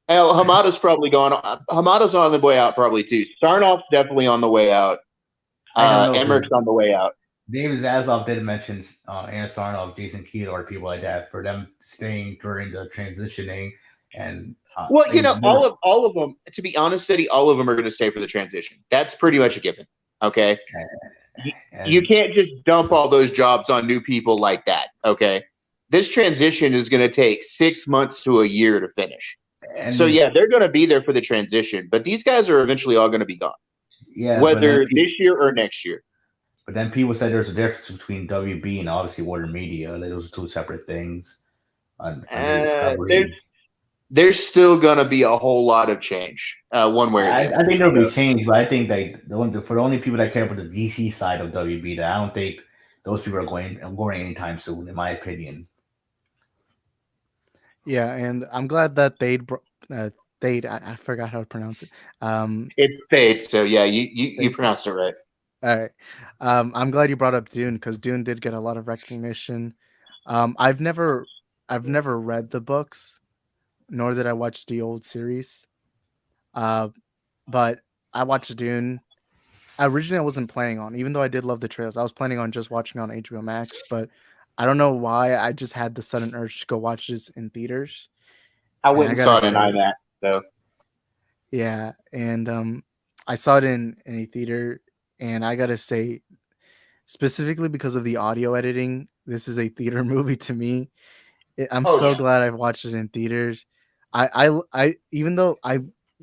Hell, Hamada's probably gone. Hamada's on the way out, probably too. Sarnoff's definitely on the way out. Emmerich's on the way out. David Zaslav did mention Anna Sarnoff, Jason Keeler, or people like that for them staying during the transitioning, and Well, you they know, all of them. To be honest, City, all of them are going to stay for the transition. That's pretty much a given. Okay, you and can't just dump all those jobs on new people like that. Okay, this transition is going to take 6 months to a year to finish. So and yeah, they're going to be there for the transition, but these guys are eventually all going to be gone, yeah, whether this year or next year. but then people said there's a difference between WB and obviously Warner Media. Like, those are two separate things under There's Discovery. there's still going to be a whole lot of change, one way or the I other. think there'll be So, change, but I think like for the only people that care about the DC side of WB, that I don't think those people are going anytime soon, in my opinion. Yeah, and I'm glad that Thade, I forgot how to pronounce it. it fades. So yeah, you Thade. pronounced it right. All right. I'm glad you brought up Dune because Dune did get a lot of recognition. I've never read the books, nor did I watch the old series. Uh, but I watched Dune. Originally, I wasn't planning on, even though I did love the trailers. I was planning on just watching on HBO Max, but I don't know why. I just had the sudden urge to go watch this in theaters, I and went I and gotta saw it in say, IMAX. So yeah, and I saw it in a theater, and I gotta say, specifically because of the audio editing, this is a theater movie to me. I'm oh so yeah, glad I've watched it in theaters. Even though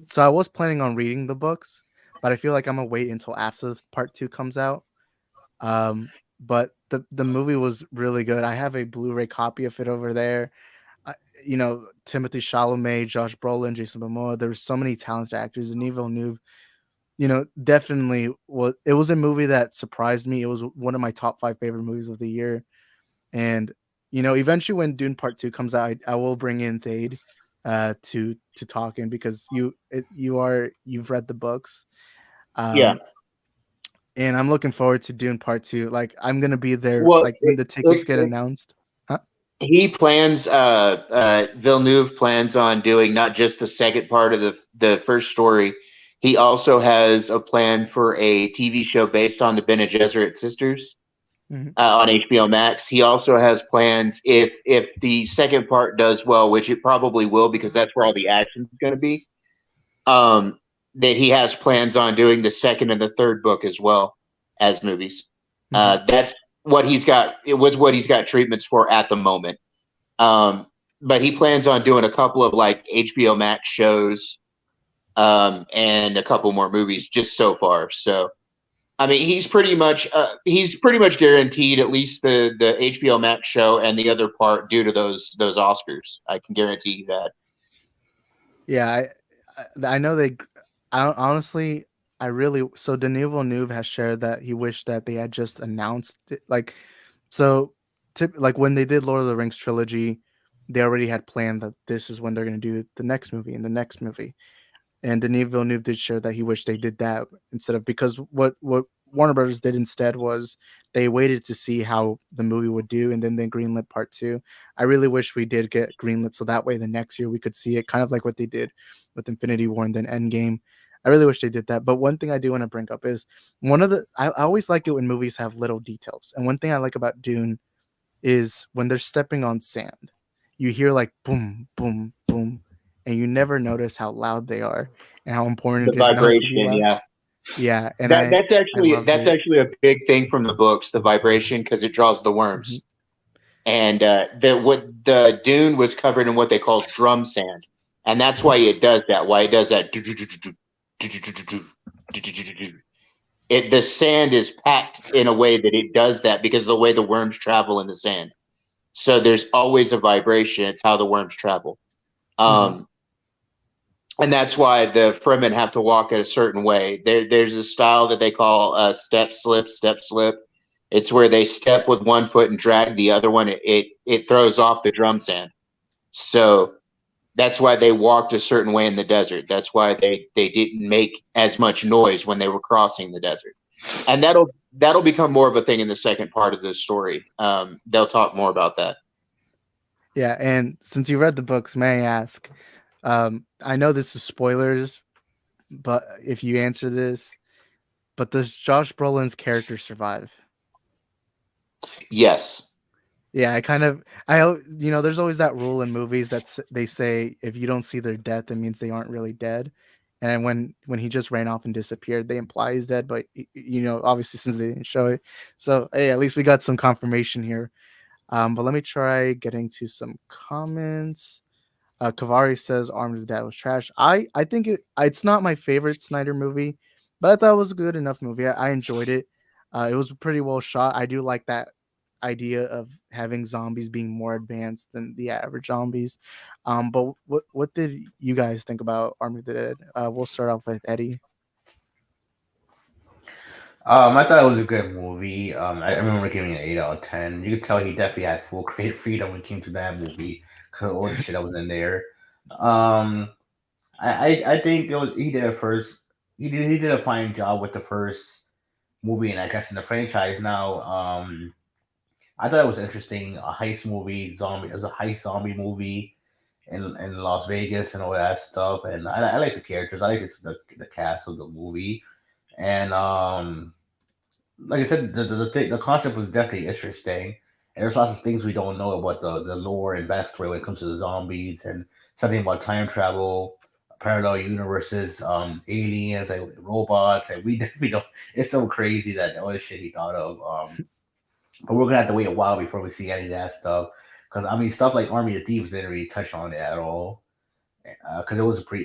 so I was planning on reading the books, but I feel like I'm gonna wait until after part two comes out. But the movie was really good. I have a Blu-ray copy of it over there. I, Timothy Chalamet, Josh Brolin, Jason Momoa. There were so many talented actors. And Denis Villeneuve, definitely was. It was a movie that surprised me. It was one of my top 5 favorite movies of the year. And eventually when Dune Part Two comes out, I will bring in Thade to talk in because you've read the books. yeah. Um, and I'm looking forward to Dune Part Two. Like I'm gonna be there, Well, like when the tickets get announced. Huh? he plans. Villeneuve plans on doing not just the second part of the first story. He also has a plan for a TV show based on the Bene Gesserit sisters Mhm. on HBO Max. He also has plans if the second part does well, which it probably will because that's where all the action is going to be. Um, that he has plans on doing the second and the third book as well as movies. Mhm. That's what he's got. It was what he's got treatments for at the moment. Um, but he plans on doing a couple of like HBO Max shows and a couple more movies just so far. So I mean, he's pretty much guaranteed at least the HBO Max show and the other part due to those Oscars. I can guarantee you that. Yeah, I know they. Honestly, I really so Denis Villeneuve has shared that he wished that they had just announced it. Like, so, like when they did Lord of the Rings trilogy, they already had planned that this is when they're going to do the next movie and the next movie. And Denis Villeneuve did share that he wished they did that instead of because what Warner Brothers did instead was they waited to see how the movie would do and then they greenlit part two. I really wish we did get greenlit so that way the next year we could see it, kind of like what they did with Infinity War and then Endgame. I really wish they did that. But one thing I do want to bring up is I always like it when movies have little details. And one thing I like about Dune is when they're stepping on sand, you hear like boom, boom, boom, and you never notice how loud they are and how The important it is not to be vibration, loud. yeah. Yeah, and That I that's I actually loved that's it. actually a big thing from the books, the vibration, because it draws the Mhm. worms. And the what the dune was covered in what they call drum sand, and that's why it does that. Why it does that? It the sand is packed in a way that it does that because of the way the worms travel in the sand. So there's always a vibration. It's how the worms travel. Mhm. Um, and that's why the Fremen have to walk in a certain way. There's a style that they call step slip, step slip. It's where they step with one foot and drag the other one. It throws off the drum sand. So that's why they walked a certain way in the desert. That's why they didn't make as much noise when they were crossing the desert. And that'll become more of a thing in the second part of the story. They'll talk more about that. Yeah, and since you read the books, may I ask? I know this is spoilers, but if you answer this, but does Josh Brolin's character survive? Yes. Yeah, there's always that rule in movies that they say if you don't see their death, it means they aren't really dead. And when he just ran off and disappeared, they imply he's dead, but obviously since they didn't show it, so hey, at least we got some confirmation here. But let me try getting to some comments. Kavari says Army of the Dead was trash. I think it's not my favorite Snyder movie, but I thought it was a good enough movie. I enjoyed it. It was pretty well shot. I do like that idea of having zombies being more advanced than the average zombies. But what did you guys think about Army of the Dead? We'll start off with Eddie. I thought it was a good movie. I remember giving it an 8 out of 10. You could tell he definitely had full creative freedom when it came to that movie because all the shit that was in there. Um, I think he did a first. He did a fine job with the first movie, and I guess in the franchise now. I thought it was interesting. A heist movie, zombie. It was a heist zombie movie in Las Vegas and all that stuff. And I like the characters. I like the cast of the movie. And like I said, the concept was definitely interesting. And there's lots of things we don't know about the lore and backstory when it comes to the zombies and something about time travel, parallel universes, aliens, like robots, and we definitely don't. It's so crazy that all the shit he thought of. But we're gonna have to wait a while before we see any of that stuff. Because I mean, stuff like Army of Thieves didn't really touch on it at all. Because it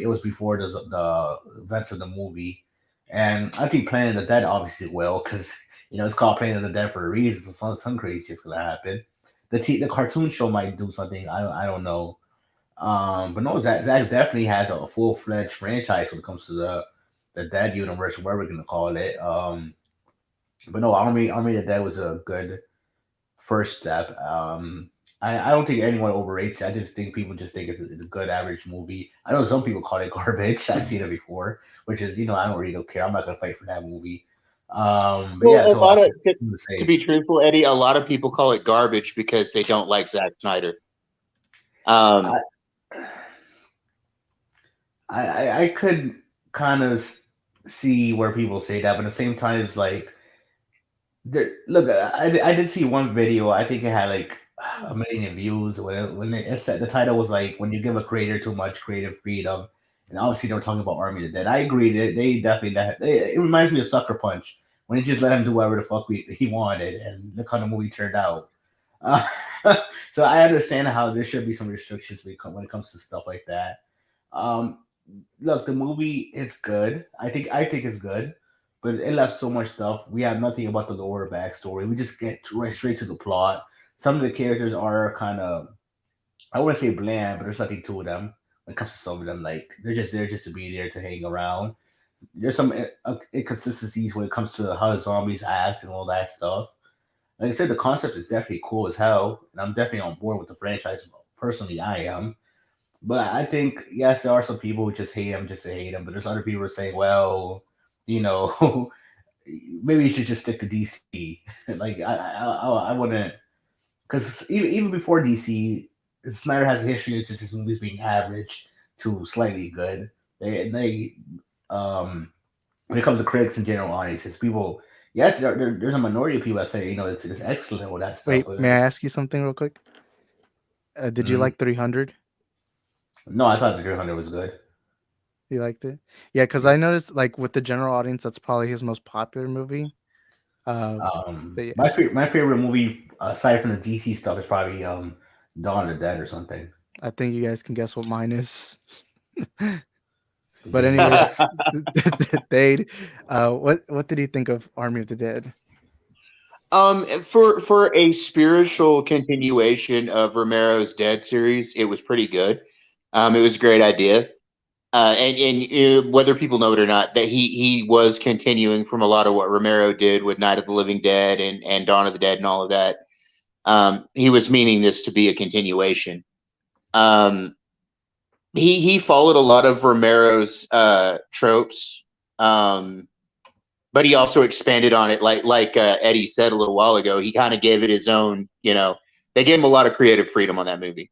was before the events of the movie, and I think Planet of the Dead obviously will, because it's called Planet of the Dead for a reason. So some crazy shit's gonna happen. The cartoon show might do something. I don't know. But no, Zack definitely has a full fledged franchise when it comes to the Dead universe, whatever we're gonna call it. But no, Army of the Dead was a good first step. I don't think anyone overrates it. I just think people just think it's a good average movie. I know some people call it garbage. I've seen it before, which is I don't really don't care. I'm not gonna fight for that movie. But yeah, Well, a so lot of to to say. be truthful, Eddie, a lot of people call it garbage because they don't like Zack Snyder. Um, I I could kind of see where people say that, but at the same time, it's like look, I did see one video. I think it had like a million views when it said the title was like when you give a creator too much creative freedom, and obviously they were talking about Army of the Dead. I agree. They definitely it reminds me of Sucker Punch when they just let him do whatever the fuck he wanted, and look how the movie turned out. Uh, so I understand how there should be some restrictions when it comes to stuff like that. Um, Look, the movie is good. I think it's good, but it left so much stuff. We have nothing about the lower backstory. We just get right straight to the plot. Some of the characters are kind of I wouldn't say bland, but there's nothing to them when it comes to some of them. Like they're just there just to be there to hang around. There's some inconsistencies when it comes to how the zombies act and all that stuff. Like I said, the concept is definitely cool as hell, and I'm definitely on board with the franchise. Personally, I am. But I think yes, there are some people who just hate him just to hate him. But there's other people who are saying, well, you know, maybe you should just stick to DC. Like I wouldn't, because even before DC, Snyder has a history of just his movies being average to slightly good. They when it comes to critics and general audiences, people yes, there's a minority of people that say it's excellent with that stuff. Wait, But may I ask you something real quick? Did you Mhm. like 300? No, I thought the 300 was good. You liked it? Yeah, because Yeah. I noticed like with the general audience, that's probably his most popular movie. Uh, but yeah, My favorite movie aside from the DC stuff is probably Dawn of the Dead or something. I think you guys can guess what mine is. But Can you anyways, guess? Dade, what did you think of Army of the Dead? for a spiritual continuation of Romero's Dead series, it was pretty good. It was a great idea. And whether people know it or not, that he was continuing from a lot of what Romero did with Night of the Living Dead and Dawn of the Dead and all of that. He was meaning this to be a continuation. Um, he followed a lot of Romero's tropes, but he also expanded on it, like Eddie said a little while ago. He kind of gave it his own. They gave him a lot of creative freedom on that movie,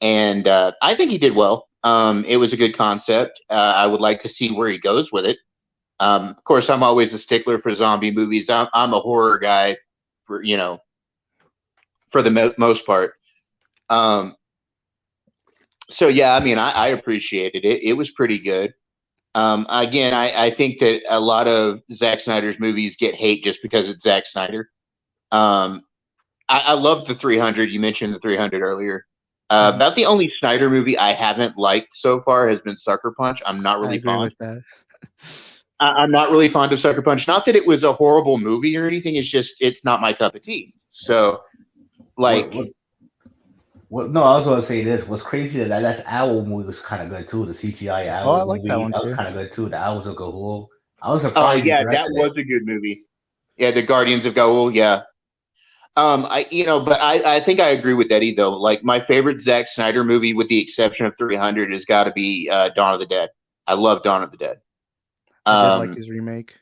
and I think he did well. It was a good concept. I would like to see where he goes with it. Of course, I'm always a stickler for zombie movies. I'm a horror guy, for. for the most part. So yeah, I mean, I appreciated it. It was pretty good. Again, I think that a lot of Zack Snyder's movies get hate just because it's Zack Snyder. I love the 300. You mentioned the 300 earlier. About the only Snyder movie I haven't liked so far has been Sucker Punch. I'm not I really agree fond. with that. I'm not really fond of Sucker Punch. Not that it was a horrible movie or anything. It's just it's not my cup of tea. So, like, No, I was going to say this. What's crazy that that's Owl movie was kind of good too. The CGI Oh, I Owl like that movie one that was too. kind of good too. The Owls of Gahul. I was oh surprised he yeah, that directed was it. a good movie. Yeah, the Guardians of Gaul. Yeah. But I think I agree with Eddie though. Like my favorite Zack Snyder movie, with the exception of 300, has got to be Dawn of the Dead. I love Dawn of the Dead. I did like his remake.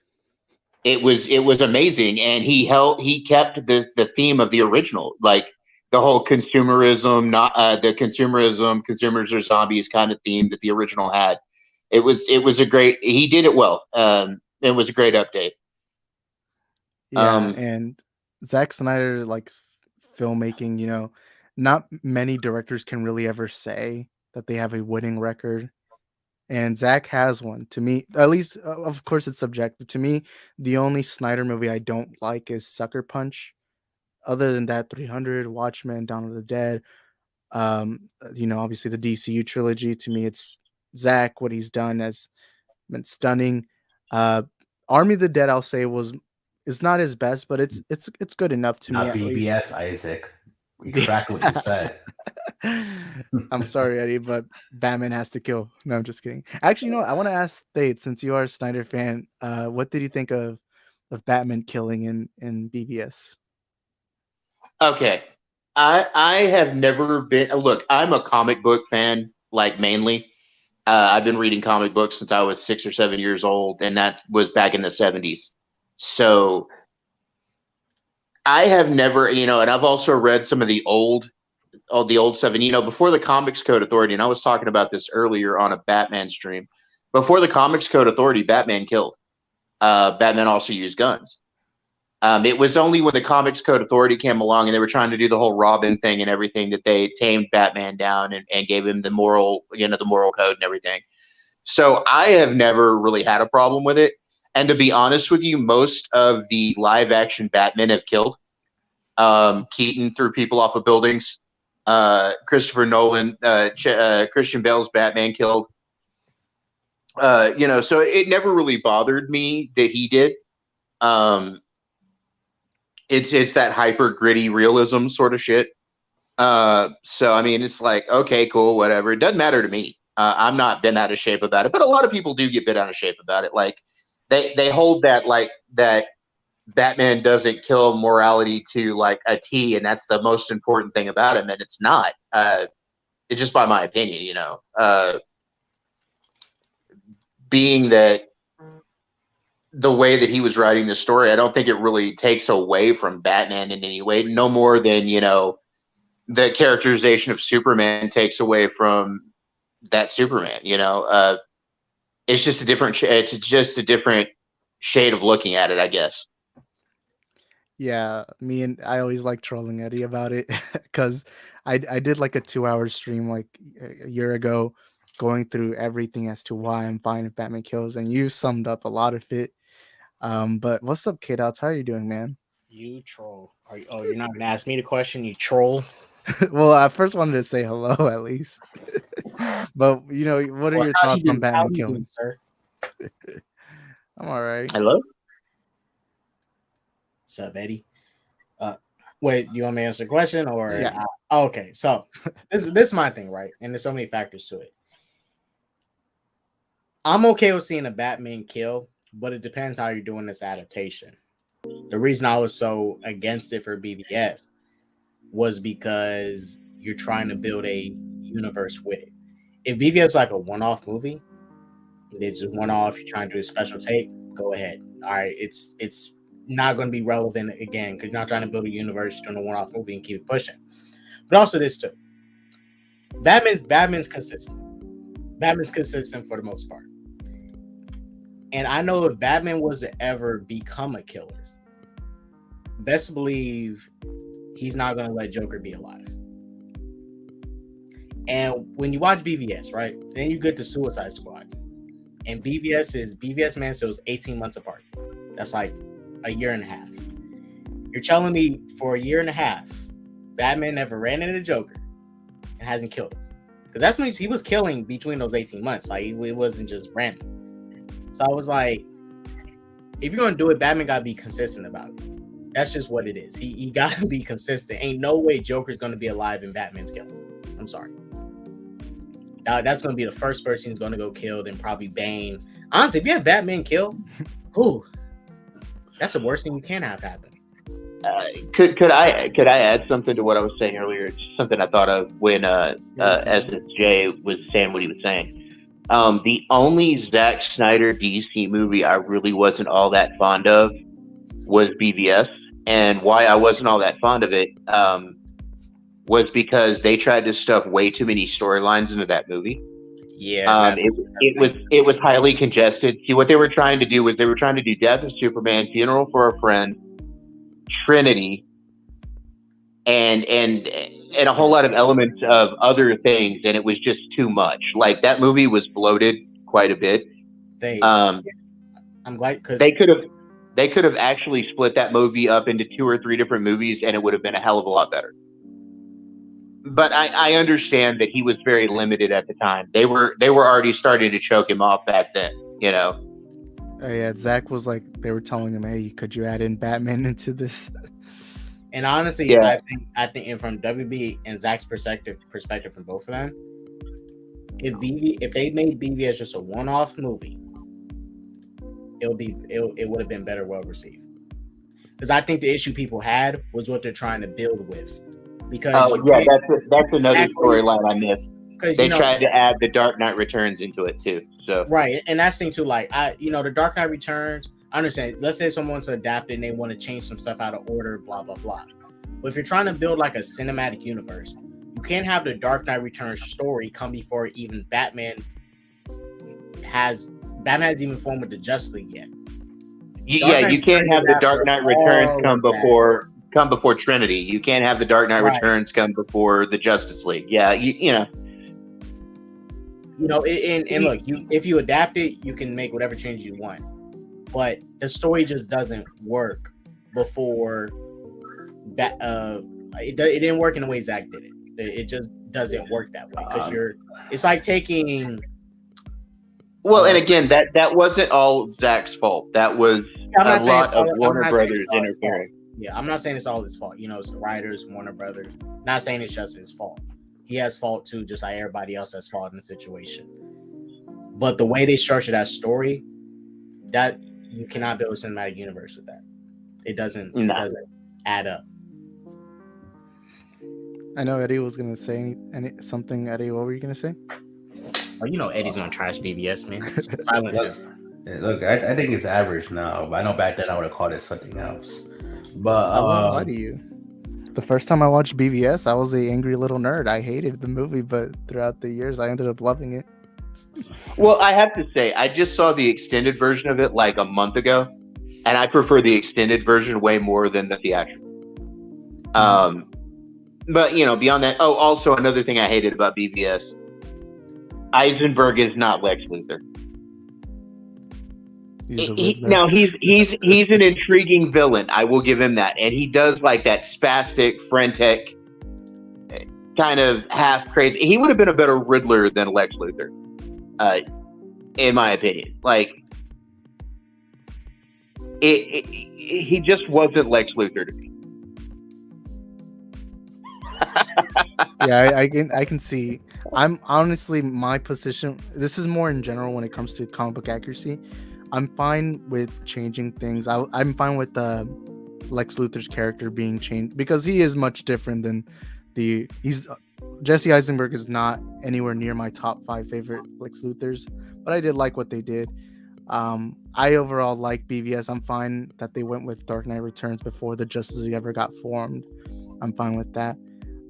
It was amazing, and he kept the theme of the original, like the whole consumerism, not the consumerism, consumers are zombies kind of theme that the original had. It was a great. He did it well. It was a great update. Yeah, and Zack Snyder likes filmmaking. You know, not many directors can really ever say that they have a winning record. And Zach has one. To me, at least, of course, it's subjective. To me, the only Snyder movie I don't like is Sucker Punch. Other than that, 300, Watchmen, Dawn of the Dead. Obviously the DCU trilogy. To me, it's Zach. What he's done has been stunning. Army of the Dead, I'll say, is not his best, but it's good enough to me Not at least. BBS, Isaac. Retract what you said. I'm sorry, Eddie, but Batman has to kill. No, I'm just kidding. Actually, I want to ask Thate, since you are a Snyder fan, what did you think of Batman killing in BVS? Okay, I have never been. Look, I'm a comic book fan, like mainly. I've been reading comic books since I was 6 or 7 years old, and that was back in the 70s. So I have never, and I've also read some of the old stuff. And before the Comics Code Authority, and I was talking about this earlier on a Batman stream. Before the Comics Code Authority, Batman killed. Batman also used guns. It was only when the Comics Code Authority came along and they were trying to do the whole Robin thing and everything that they tamed Batman down and gave him the moral code and everything. So I have never really had a problem with it. And to be honest with you, most of the live action Batman have killed. Keaton threw people off of buildings. Christopher Nolan, Christian Bale's Batman killed. So it never really bothered me that he did. It's that hyper gritty realism sort of shit. So I mean, it's like, okay, cool, whatever. It doesn't matter to me. I'm not bent out of shape about it, but a lot of people do get bent out of shape about it. Like they hold that Batman doesn't kill morality to like a T, and that's the most important thing about him, and it's not. It's just by my opinion, being that the way that he was writing the story, I don't think it really takes away from Batman in any way, no more than the characterization of Superman takes away from that Superman. It's just a different. It's just a different shade of looking at it, I guess. Yeah, I always like trolling Eddie about it because I did like a 2-hour stream like a year ago, going through everything as to why I'm fine if Batman kills, and you summed up a lot of it. But what's up, K-Dots? How are you doing, man? You troll. You're not gonna ask me the question, you troll. Well, I first wanted to say hello at least. But what are your thoughts on Batman killing? Sir? I'm all right. Hello? What's up, Eddie? Wait, you want me to answer the question or Yeah. Okay, so this is my thing, right? And there's so many factors to it. I'm okay with seeing a Batman kill, but it depends how you're doing this adaptation. The reason I was so against it for BVS was because you're trying to build a universe with it. If BVS is like a one-off movie, it's just one-off, you're trying to do a special take, go ahead. All right, it's not going to be relevant again because you're not trying to build a universe, you're doing a one-off movie and keep it pushing. But also this too. Batman's consistent. Batman's consistent for the most part. And I know if Batman was to ever become a killer, best believe he's not going to let Joker be alive. And when you watch BVS, right, then you get to Suicide Squad. And BVS Man Steel's 18 months apart. That's like a year and a half. You're telling me for a year and a half, Batman never ran into Joker and hasn't killed him. Because that's when he was killing between those 18 months. Like, it wasn't just random. So I was like, if you're going to do it, Batman got to be consistent about it. That's just what it is. He got to be consistent. Ain't no way Joker's going to be alive and Batman's killing him. I'm sorry. That's going to be the first person who's going to go kill, then probably Bane. Honestly, if you have Batman kill, that's the worst thing you can have happen. Could I add something to what I was saying earlier? It's something I thought of when SSJ was saying what he was saying. The only Zack Snyder DC movie I really wasn't all that fond of was BVS, and why I wasn't all that fond of it was because they tried to stuff way too many storylines into that movie. Yeah, it was highly congested. See, what they were trying to do was they were trying to do Death of Superman, Funeral for a Friend, Trinity, and a whole lot of elements of other things, and it was just too much. Like, that movie was bloated quite a bit. I'm glad, because they could have actually split that movie up into 2 or 3 different movies, and it would have been a hell of a lot better. But I understand that he was very limited at the time. They were already starting to choke him off back then, you know. Yeah, Zach was like, they were telling him, "Hey, could you add in Batman into this?" And honestly, yeah. I think, and from WB and Zach's perspective from both of them, if they made BVS just a one-off movie, it would have been better well received. Because I think the issue people had was what they're trying to build with. Because that's another storyline I missed. They tried to add the Dark Knight Returns into it too. So right, and that's the thing too. Like, the Dark Knight Returns. I understand. Let's say someone wants to adapt it and they want to change some stuff out of order, blah blah blah. But if you're trying to build like a cinematic universe, you can't have the Dark Knight Returns story come before even Batman hasn't even formed with the Justice League yet. You can't have the Dark Knight Returns come before Trinity. You can't have the Dark Knight Returns come before the Justice League. Yeah, you know. And look, if you adapt it, you can make whatever changes you want. But the story just doesn't work before that. It didn't work in the way Zach did it. It just doesn't work that way because it's like taking. Well, and again, that wasn't all Zach's fault. That was a lot of Warner Brothers interfering. Yeah, I'm not saying it's all his fault. It's the writers, Warner Brothers. Not saying it's just his fault. He has fault too, just like everybody else has fault in the situation. But the way they structure that story, that you cannot build a cinematic universe with that. It doesn't add up. I know Eddie was gonna say something. Eddie, what were you gonna say? Oh, Eddie's gonna trash BVS, man. Look, I think it's average now. But I know back then I would have called it something else. But I won't lie to you. The first time I watched BVS, I was a angry little nerd. I hated the movie, but throughout the years, I ended up loving it. Well, I have to say, I just saw the extended version of it like a month ago, and I prefer the extended version way more than the theatrical. But beyond that, also another thing I hated about BVS, Eisenberg is not Lex Luthor. He's an intriguing villain. I will give him that, and he does like that spastic, frantic, kind of half crazy. He would have been a better Riddler than Lex Luthor, in my opinion. Like, he just wasn't Lex Luthor to me. Yeah, I can see. I'm honestly, my position. This is more in general when it comes to comic book accuracy. I'm fine with changing things. I'm fine with Lex Luthor's character being changed because he is much different than Jesse Eisenberg is not anywhere near my top 5 favorite Lex Luthors, but I did like what they did. I overall like BVS. I'm fine that they went with Dark Knight Returns before the Justice League ever got formed. I'm fine with that.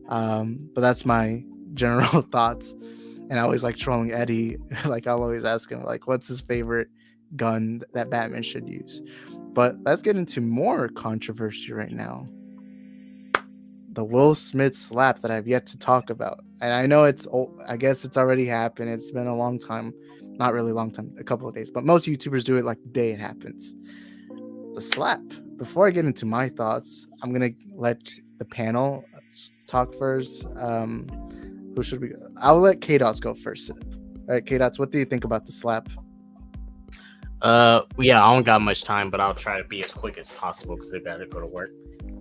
But that's my general thoughts. And I always like trolling Eddie. Like, I'll always ask him, like, what's his favorite gun that Batman should use. But let's get into more controversy right now. the Will Smith slap that I've yet to talk about. And I know it's old, I guess it's already happened. It's been a long time. Not really a long time, a couple of days. But most YouTubers do it like the day it happens. The slap. Before I get into my thoughts, I'm going to let the panel talk first. Who should we go? I'll let K-Dots go first. All right, K-Dots, what do you think about the slap? Yeah, I don't got much time, but I'll try to be as quick as possible because they better go to work.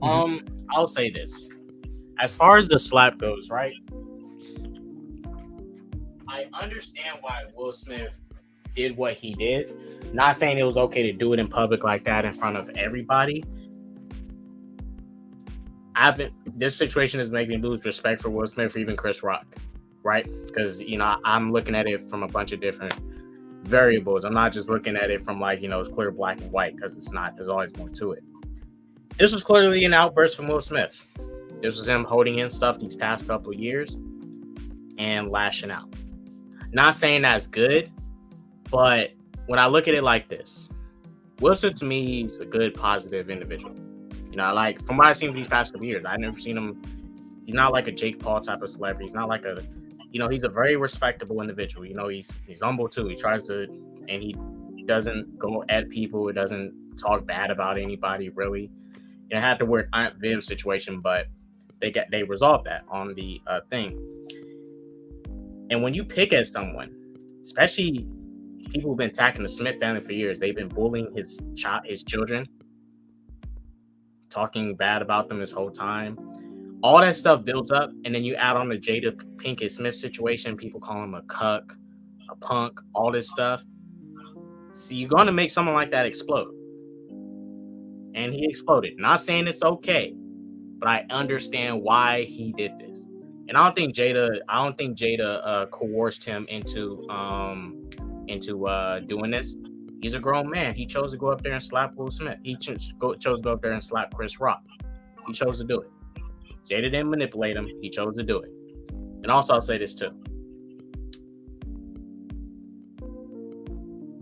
I'll say this. As far as the slap goes, right? I understand why Will Smith did what he did. Not saying it was okay to do it in public like that in front of everybody. This situation is making me lose respect for Will Smith or even Chris Rock, right? Because, you know, I'm looking at it from a bunch of different variables. I'm not just looking at it from like, you know, it's clear black and white, because it's not. There's always more to it. This was clearly an outburst from Will Smith. This was him holding in stuff these past couple of years and lashing out. Not saying that's good, but when I look at it like this, Will Smith to me is a good, positive individual. You know, like from what I've seen these past couple of years, I've never seen him. He's not like a Jake Paul type of celebrity. He's not like a, you know, he's a very respectable individual. You know, he's humble too. He tries to, and he doesn't go at people. He doesn't talk bad about anybody really. You know, had the word Aunt Viv situation, but they resolved that on the thing. And when you pick at someone, especially people who've been attacking the Smith family for years, they've been bullying his children, talking bad about them this whole time. All that stuff builds up, and then you add on the Jada Pinkett Smith situation. People call him a cuck, a punk, all this stuff. So you're going to make someone like that explode. And he exploded. Not saying it's okay, but I understand why he did this. And I don't think Jada coerced him into doing this. He's a grown man. He chose to go up there and slap Will Smith. He chose to go up there and slap Chris Rock. He chose to do it. Jada didn't manipulate him. He chose to do it. And also, I'll say this too.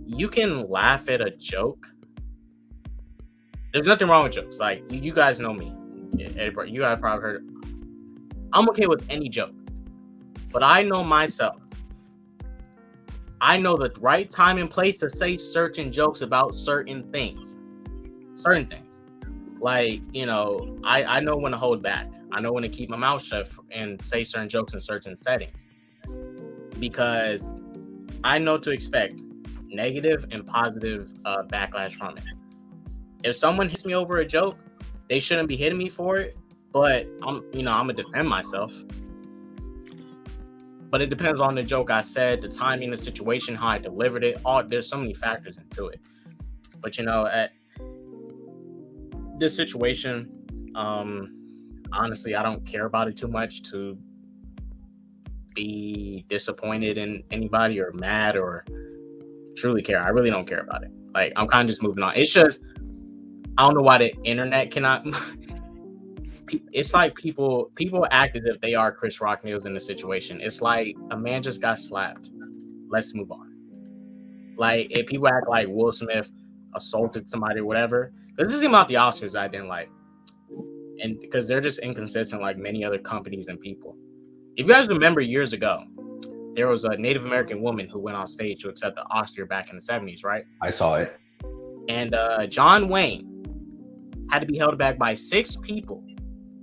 You can laugh at a joke. There's nothing wrong with jokes. Like, you guys know me. You guys probably heard it. I'm okay with any joke. But I know myself. I know the right time and place to say certain jokes about certain things. Certain things. Like, you know, I know when to hold back. I know when to keep my mouth shut and say certain jokes in certain settings. Because I know to expect negative and positive backlash from it. If someone hits me over a joke, they shouldn't be hitting me for it. But I'm gonna defend myself. But it depends on the joke I said, the timing, the situation, how I delivered it. There's so many factors into it. But, you know, at this situation, honestly, I don't care about it too much to be disappointed in anybody or mad or truly care. I really don't care about it. Like, I'm kind of just moving on. It's just, I don't know why the internet cannot. It's like people act as if they are Chris Rock News in the situation. It's like a man just got slapped. Let's move on. Like, if people act like Will Smith assaulted somebody or whatever, this is about the Oscars I didn't like, and because they're just inconsistent like many other companies and people. If you guys remember years ago, there was a Native American woman who went on stage to accept the Oscar back in the 70s, right? I saw it. And John Wayne had to be held back by 6 people.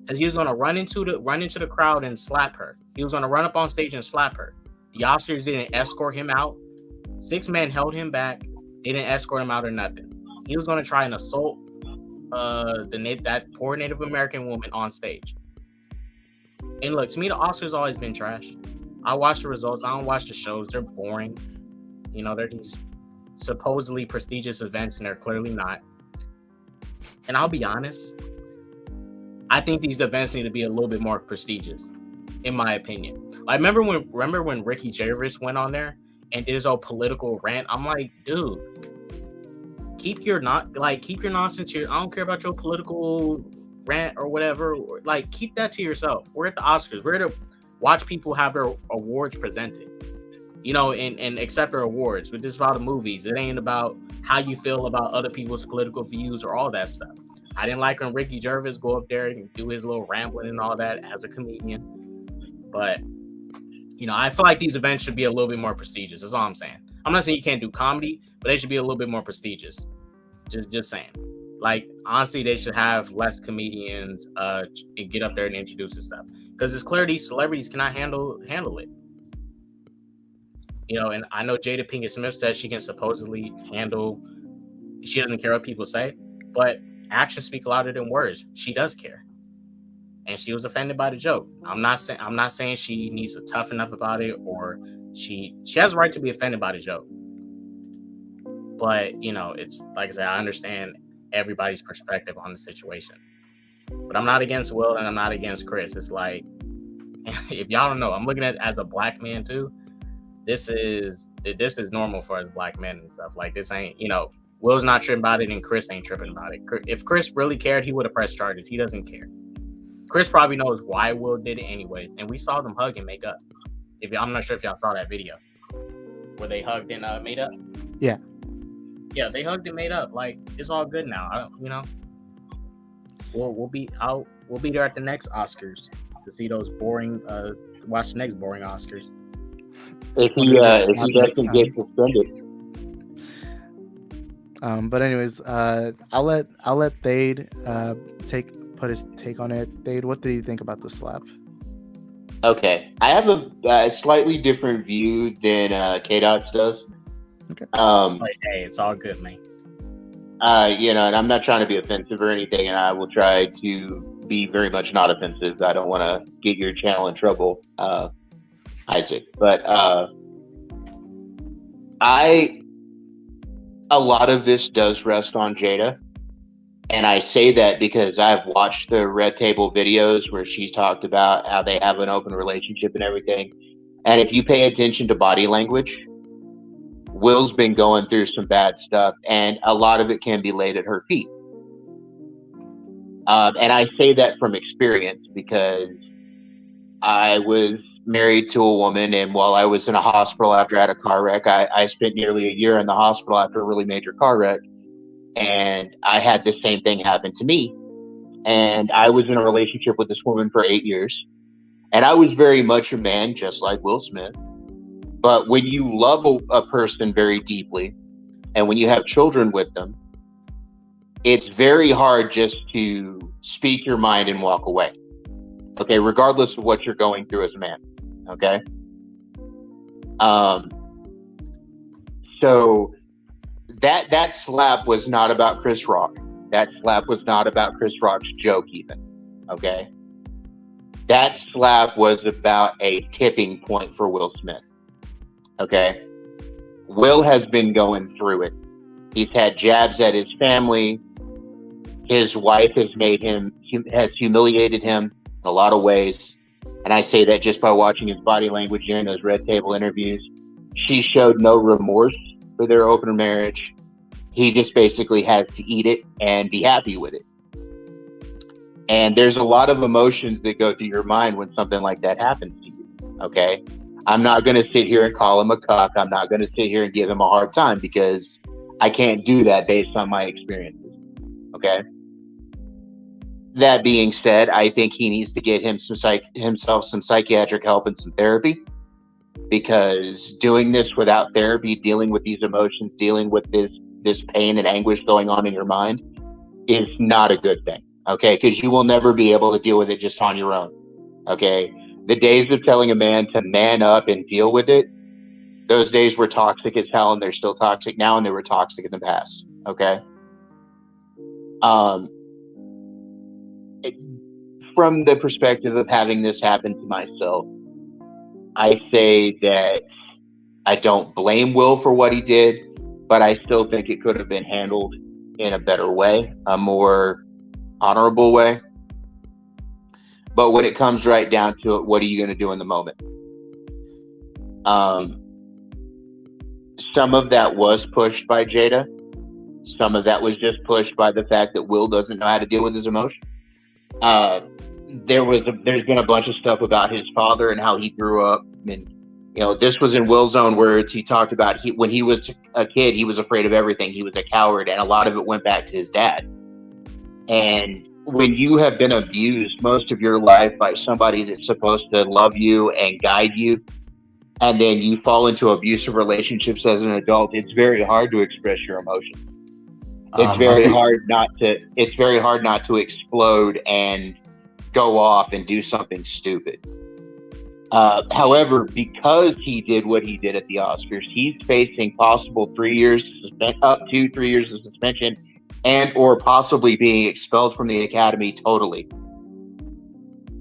Because he was going to run into the crowd and slap her. He was going to run up on stage and slap her. The Oscars didn't escort him out. 6 men held him back. They didn't escort him out or nothing. He was going to try and assault that poor Native American woman on stage. And look, to me, the Oscars always been trash. I watch the results. I don't watch the shows. They're boring. You know, they're these supposedly prestigious events, and they're clearly not. And I'll be honest, I think these events need to be a little bit more prestigious, in my opinion. I remember when Ricky Gervais went on there and did his old political rant. I'm like, dude, keep your nonsense here. I don't care about your political rant or whatever. Like, keep that to yourself. We're at the Oscars. We're to watch people have their awards presented, you know, and accept their awards. But this is about the movies. It ain't about how you feel about other people's political views or all that stuff. I didn't like when Ricky Gervais go up there and do his little rambling and all that as a comedian. But, you know, I feel like these events should be a little bit more prestigious. That's all I'm saying. I'm not saying you can't do comedy, but they should be a little bit more prestigious. Just saying. Like, honestly, they should have less comedians and get up there and introduce this stuff. Because it's clear these celebrities cannot handle it. You know, and I know Jada Pinkett Smith says she can supposedly handle, she doesn't care what people say, but actions speak louder than words. She does care. And she was offended by the joke. I'm not saying she needs to toughen up about it, or she has a right to be offended by the joke. But, you know, it's like I said, I understand everybody's perspective on the situation. But I'm not against Will and I'm not against Chris. It's like, if y'all don't know, I'm looking at it as a black man too. This is normal for us black men and stuff. Like, this ain't, you know, Will's not tripping about it and Chris ain't tripping about it. If Chris really cared, he would have pressed charges. He doesn't care. Chris probably knows why Will did it anyway. And we saw them hug and make up. I'm not sure if y'all saw that video where they hugged and made up. Yeah. Yeah, they hugged and made up. Like, it's all good now. You know, we'll be there at the next Oscars to see those boring. Watch the next boring Oscars. If he doesn't get suspended. But anyways, I'll let Thade put his take on it. Thade, what did you think about the slap? Okay, I have a slightly different view than K-Dot does. Okay. Hey, it's all good, man. You know, and I'm not trying to be offensive or anything, and I will try to be very much not offensive. I don't want to get your channel in trouble, Isaac. But a lot of this does rest on Jada. And I say that because I've watched the Red Table videos where she's talked about how they have an open relationship and everything. And if you pay attention to body language, Will's been going through some bad stuff, and a lot of it can be laid at her feet. And I say that from experience because I was married to a woman, and while I was in a hospital after I had a car wreck, I spent nearly a year in the hospital after a really major car wreck, and I had the same thing happen to me. And I was in a relationship with this woman for 8 years, and I was very much a man, just like Will Smith. But when you love a person very deeply, and when you have children with them, it's very hard just to speak your mind and walk away. Okay, regardless of what you're going through as a man. Okay. So that slap was not about Chris Rock. That slap was not about Chris Rock's joke even. Okay. That slap was about a tipping point for Will Smith. Okay. Will has been going through it. He's had jabs at his family. His wife has humiliated him in a lot of ways. And I say that just by watching his body language during those Red Table interviews. She showed no remorse for their open marriage. He just basically has to eat it and be happy with it. And there's a lot of emotions that go through your mind when something like that happens to you. Okay. I'm not going to sit here and call him a cuck. I'm not going to sit here and give him a hard time because I can't do that based on my experiences. Okay. That being said, I think he needs to get himself some psychiatric help and some therapy, because doing this without therapy, dealing with these emotions, dealing with this pain and anguish going on in your mind is not a good thing. Okay. Because you will never be able to deal with it just on your own. Okay. The days of telling a man to man up and deal with it, those days were toxic as hell, and they're still toxic now, and they were toxic in the past. Okay. From the perspective of having this happen to myself, I say that I don't blame Will for what he did, but I still think it could have been handled in a better way, a more honorable way. But when it comes right down to it, what are you going to do in the moment? Some of that was pushed by Jada. Some of that was just pushed by the fact that Will doesn't know how to deal with his emotion. There's been a bunch of stuff about his father and how he grew up. And, you know, this was in Will's own words. He talked about when he was a kid, he was afraid of everything. He was a coward. And a lot of it went back to his dad. And when you have been abused most of your life by somebody that's supposed to love you and guide you, and then you fall into abusive relationships as an adult, it's very hard to express your emotions. It's very hard not to. It's very hard not to explode and go off and do something stupid. However, because he did what he did at the Oscars, he's facing possible 3 years, up to 3 years of suspension, and or possibly being expelled from the Academy totally.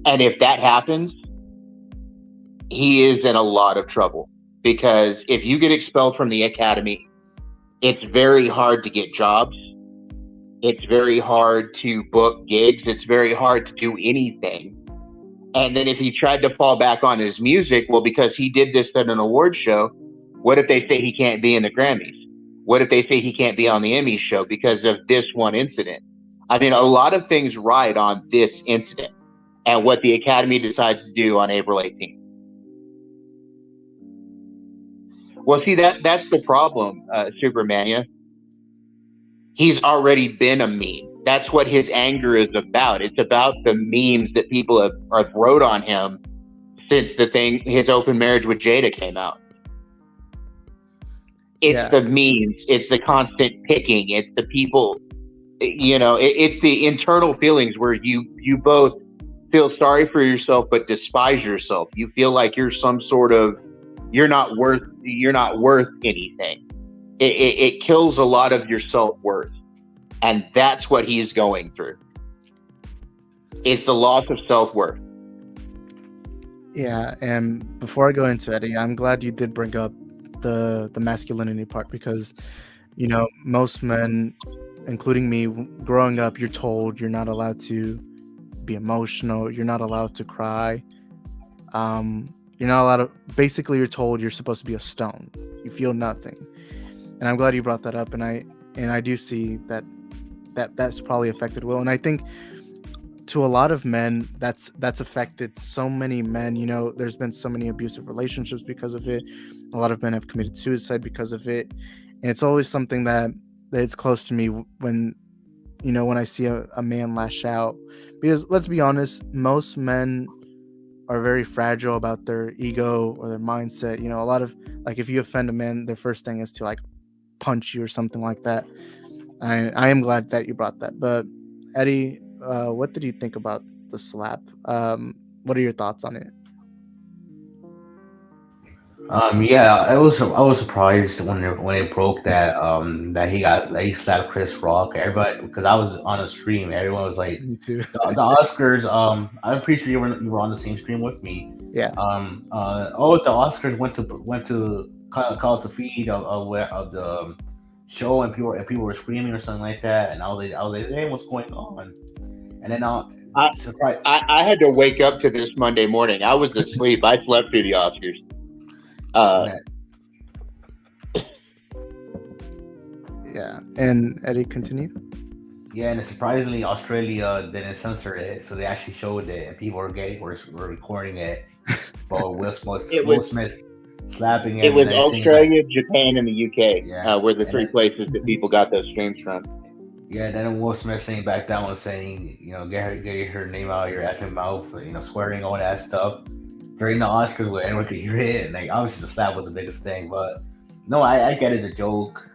And if that happens, he is in a lot of trouble, because if you get expelled from the Academy, it's very hard to get jobs. It's very hard to book gigs. It's very hard to do anything. And then if he tried to fall back on his music, well, because he did this at an award show, what if they say he can't be in the Grammys? What if they say he can't be on the Emmy show because of this one incident? I mean, a lot of things ride on this incident and what the Academy decides to do on April 18th. Well, see, that's the problem, Supermania. He's already been a meme. That's what his anger is about. It's about the memes that people have wrote on him since his open marriage with Jada came out. It's the memes. It's the constant picking. It's the people, it's the internal feelings where you both feel sorry for yourself, but despise yourself. You feel like you're you're not worth anything. It kills a lot of your self-worth. And that's what he's going through. It's the loss of self-worth. Yeah, and before I go into Eddie, I'm glad you did bring up the masculinity part, because, most men, including me, growing up, you're told you're not allowed to be emotional. You're not allowed to cry. You're not allowed to. Basically, you're told you're supposed to be a stone. You feel nothing. And I'm glad you brought that up. And I do see that's probably affected Will. And I think to a lot of men, that's affected so many men. There's been so many abusive relationships because of it. A lot of men have committed suicide because of it. And it's always something that it's close to me when I see a man lash out. Because let's be honest, most men are very fragile about their ego or their mindset. A lot of, like, if you offend a man, their first thing is to, like, punch you or something like that. I am glad that you brought that. But Eddie, what did you think about the slap? What are your thoughts on it? Yeah, I was surprised when it broke that he slapped Chris Rock. Everybody, because I was on a stream, everyone was like, Me too. the Oscars. I'm pretty sure you were on the same stream with me. Yeah. The Oscars went to call it the feed of the show, and people were screaming or something like that, and I was like, hey, what's going on? And then I had to wake up to this Monday morning. I was asleep. I slept through the Oscars. Yeah, and Eddie, continue. Yeah, and surprisingly, Australia didn't censor it, so they actually showed it, and people were recording it. But Will Smith slapping it. It was Australia, Japan, and the UK were the three places that people got those streams from. Yeah, then Will Smith saying back down and saying, get her name out of your effing mouth, swearing, all that stuff. During the Oscars, where everyone could hear it, and obviously the slap was the biggest thing. But no, I get it, the joke.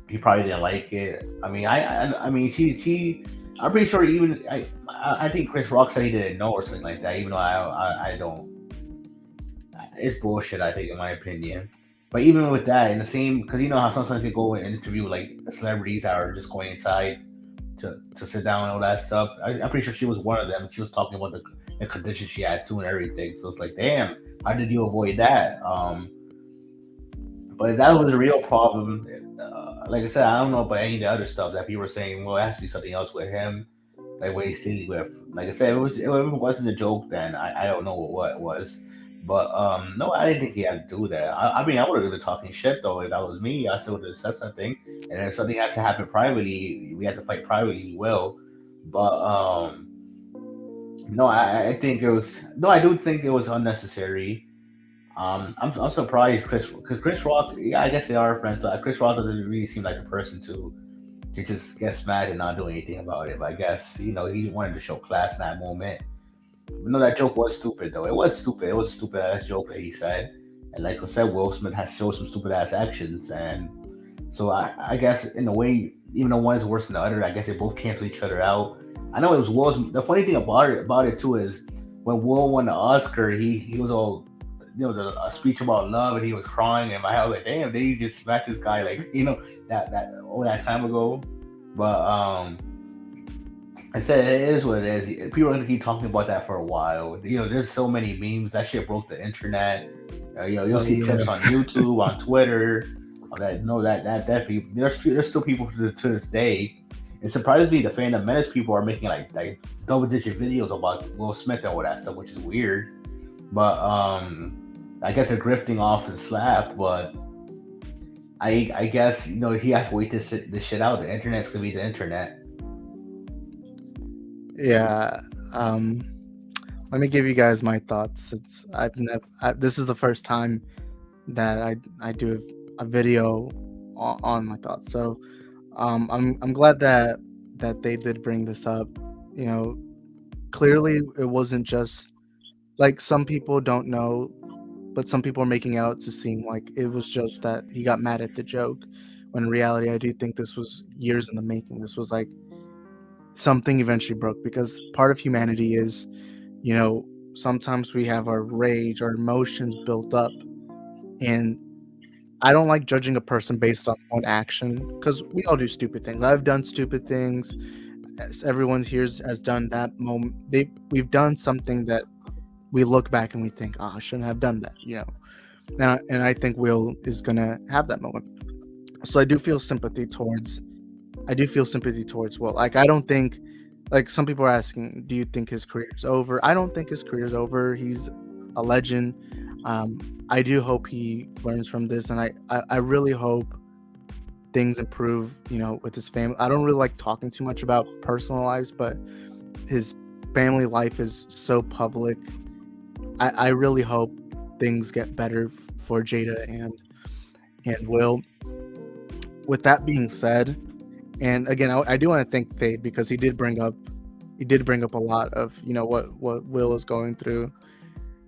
He probably didn't like it. I mean, she. I'm pretty sure even I think Chris Rock said he didn't know or something like that. Even though I don't. It's bullshit, I think, in my opinion. But even with that, in the same, because how sometimes they go and interview like celebrities that are just going inside to sit down and all that stuff. I'm pretty sure she was one of them. She was talking about the condition she had too and everything. So it's like, damn, how did you avoid that? But if that was a real problem, like I said, I don't know about any of the other stuff that people were saying. Well, it has to be something else with him, like what he's sitting with. Like I said, if it wasn't a joke, then I don't know what it was. But no, I didn't think he had to do that. I mean, I would have been talking shit though. If that was me, I still would have said something. And if something has to happen privately, we have to fight privately. We will. But no, I think it was. No, I do think it was unnecessary. I'm surprised because Chris Rock. Yeah, I guess they are friends, but Chris Rock doesn't really seem like a person to to just get mad and not do anything about it. But I guess he wanted to show class in that moment. No, that joke was stupid though. It was stupid. It was a stupid ass joke that he said. And like I said, Will Smith has showed some stupid ass actions, and so I guess in a way, even though one is worse than the other, I guess they both cancel each other out. I know it was Will's. The funny thing about it too is when Will won the Oscar, he was all a speech about love, and he was crying, and my head was like, damn, they just smacked this guy like that all that time ago. But I said it is what it is. People are gonna keep talking about that for a while. There's so many memes. That shit broke the internet. You'll see clips on YouTube, on Twitter. That definitely. There's still people to this day. And surprisingly, the Phantom Menace people are making like double-digit videos about Will Smith and all that stuff, which is weird. But I guess they're grifting off the slap. But I guess he has to wait to sit this shit out. The internet's gonna be the internet. Yeah. Let me give you guys my thoughts. This is the first time that I do a video on my thoughts. So I'm glad that they did bring this up. Clearly it wasn't just like some people don't know, but some people are making it out to seem like it was just that he got mad at the joke. When in reality, I do think this was years in the making. This was like something eventually broke, because part of humanity is, sometimes we have our rage, our emotions built up, and I don't like judging a person based on one action, because we all do stupid things. I've done stupid things. Everyone here has done that moment. We've done something that we look back and we think, oh, I shouldn't have done that, Now, and I think Will is gonna have that moment. So I do feel sympathy towards Will. Like, I don't think, like, some people are asking, do you think his career's over? I don't think his career's over. He's a legend. I do hope he learns from this, and I really hope things improve, with his family. I don't really like talking too much about personal lives, but his family life is so public. I really hope things get better for Jada and Will. With that being said, and again, I do want to thank Fade, because he did bring up a lot of what Will is going through.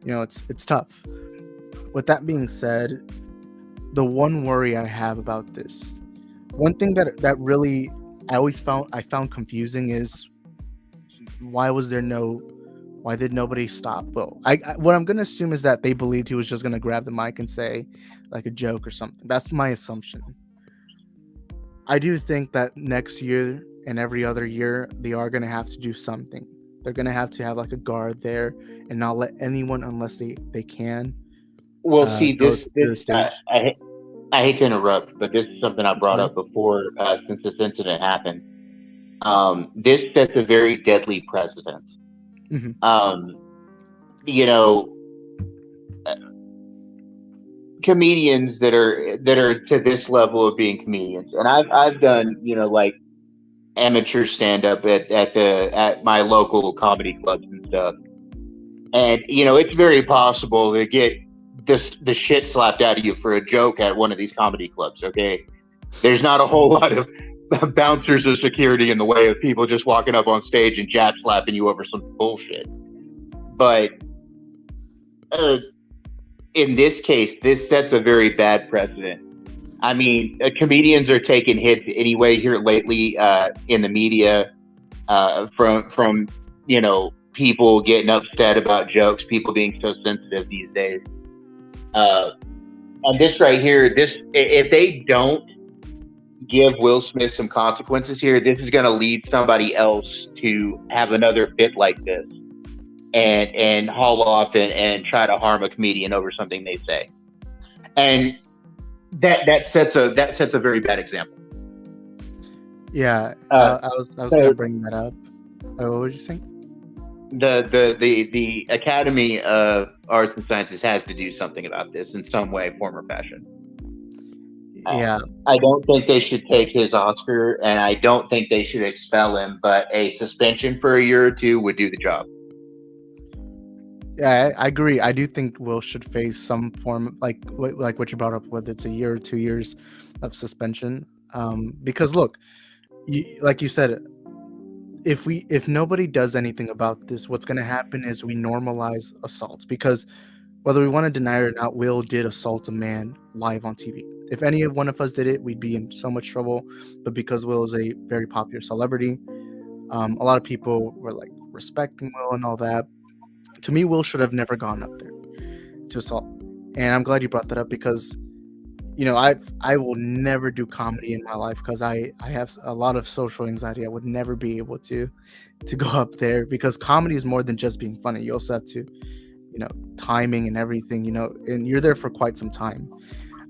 It's tough. With that being said, the one worry I have about this, one thing that really I found confusing is why did nobody stop Will? What I'm gonna assume is that they believed he was just gonna grab the mic and say like a joke or something. That's my assumption. I do think that next year and every other year they are gonna have to do something. They're gonna have to have like a guard there and not let anyone, unless they can. Well, see, this I hate to interrupt, but this is something I brought up before, since this incident happened. This sets a very deadly precedent. Mm-hmm. Comedians that are to this level of being comedians, and I've done like amateur stand up at my local comedy clubs and stuff, and it's very possible to get the shit slapped out of you for a joke at one of these comedy clubs. Okay, there's not a whole lot of bouncers of security in the way of people just walking up on stage and jab slapping you over some bullshit. But in this case, this sets a very bad precedent. I mean, comedians are taking hits anyway here lately in the media from people getting upset about jokes, people being so sensitive these days. And this right here, if they don't give Will Smith some consequences here, this is going to lead somebody else to have another bit like this and haul off and try to harm a comedian over something they say. And that sets a very bad example. Yeah, I was going to bring that up. What were you saying? The Academy of Arts and Sciences has to do something about this in some way, form, or fashion. Yeah, I don't think they should take his Oscar, and I don't think they should expel him, but a suspension for a year or two would do the job. Yeah, I agree. I do think Will should face some form, like what you brought up, whether it's a year or 2 years of suspension. Because look, like you said, if nobody does anything about this, what's going to happen is we normalize assault, because whether we want to deny it or not, Will did assault a man live on TV. If any one of us did it, we'd be in so much trouble. But because Will is a very popular celebrity, a lot of people were like respecting Will and all that. To me, Will should have never gone up there to assault. And I'm glad you brought that up, because I will never do comedy in my life, because I have a lot of social anxiety. I would never be able to go up there, because comedy is more than just being funny. You also have to, timing and everything, and you're there for quite some time.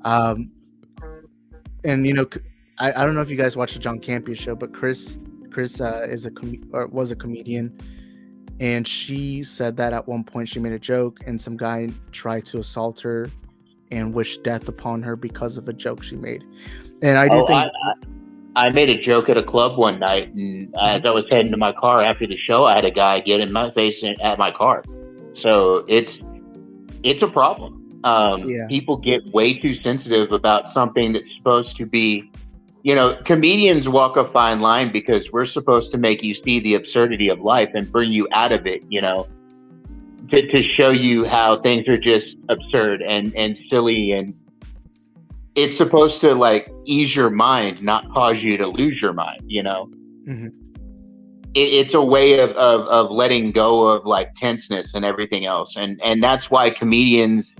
And I don't know if you guys watched the John Campea show, but Chris is was a comedian, and she said that at one point she made a joke and some guy tried to assault her and wish death upon her because of a joke she made. And I do think I made a joke at a club one night, and as I was heading to my car after the show, I had a guy get in my face at my car. So it's a problem. People get way too sensitive about something that's supposed to be, comedians walk a fine line because we're supposed to make you see the absurdity of life and bring you out of it, to show you how things are just absurd and silly, and it's supposed to like ease your mind, not cause you to lose your mind. Mm-hmm. It's a way of letting go of like tenseness and everything else, and that's why comedians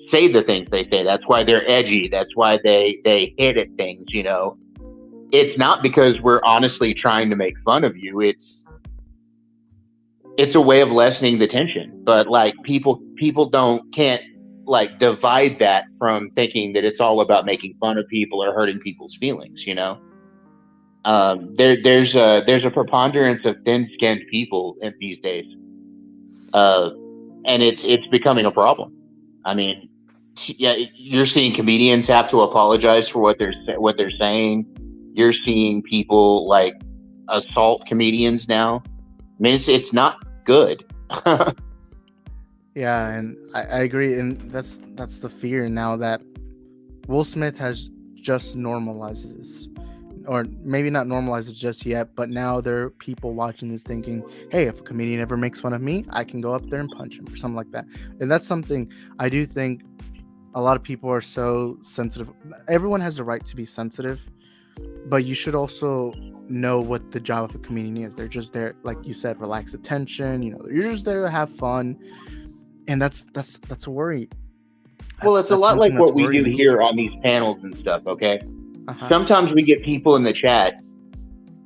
say the things they say. That's why they're edgy. That's why they hit at things. It's not because we're honestly trying to make fun of you. It's a way of lessening the tension. But like people can't like divide that from thinking that it's all about making fun of people or hurting people's feelings. There's a preponderance of thin-skinned people in these days, and it's becoming a problem. I mean, yeah, you're seeing comedians have to apologize for what they're saying. You're seeing people like assault comedians now. I mean, it's not good. Yeah, and I agree, and that's the fear now, that Will Smith has just normalized this, or maybe not normalized it just yet, but now there are people watching this thinking, hey, if a comedian ever makes fun of me, I can go up there and punch him or something like that. And that's something I do think a lot of people are so sensitive. Everyone has the right to be sensitive, but you should also know what the job of a comedian is. They're just there, like you said, relax the tension. You're just there to have fun, and that's a worry. Well, it's a lot like what we do here on these panels and stuff. Okay, sometimes we get people in the chat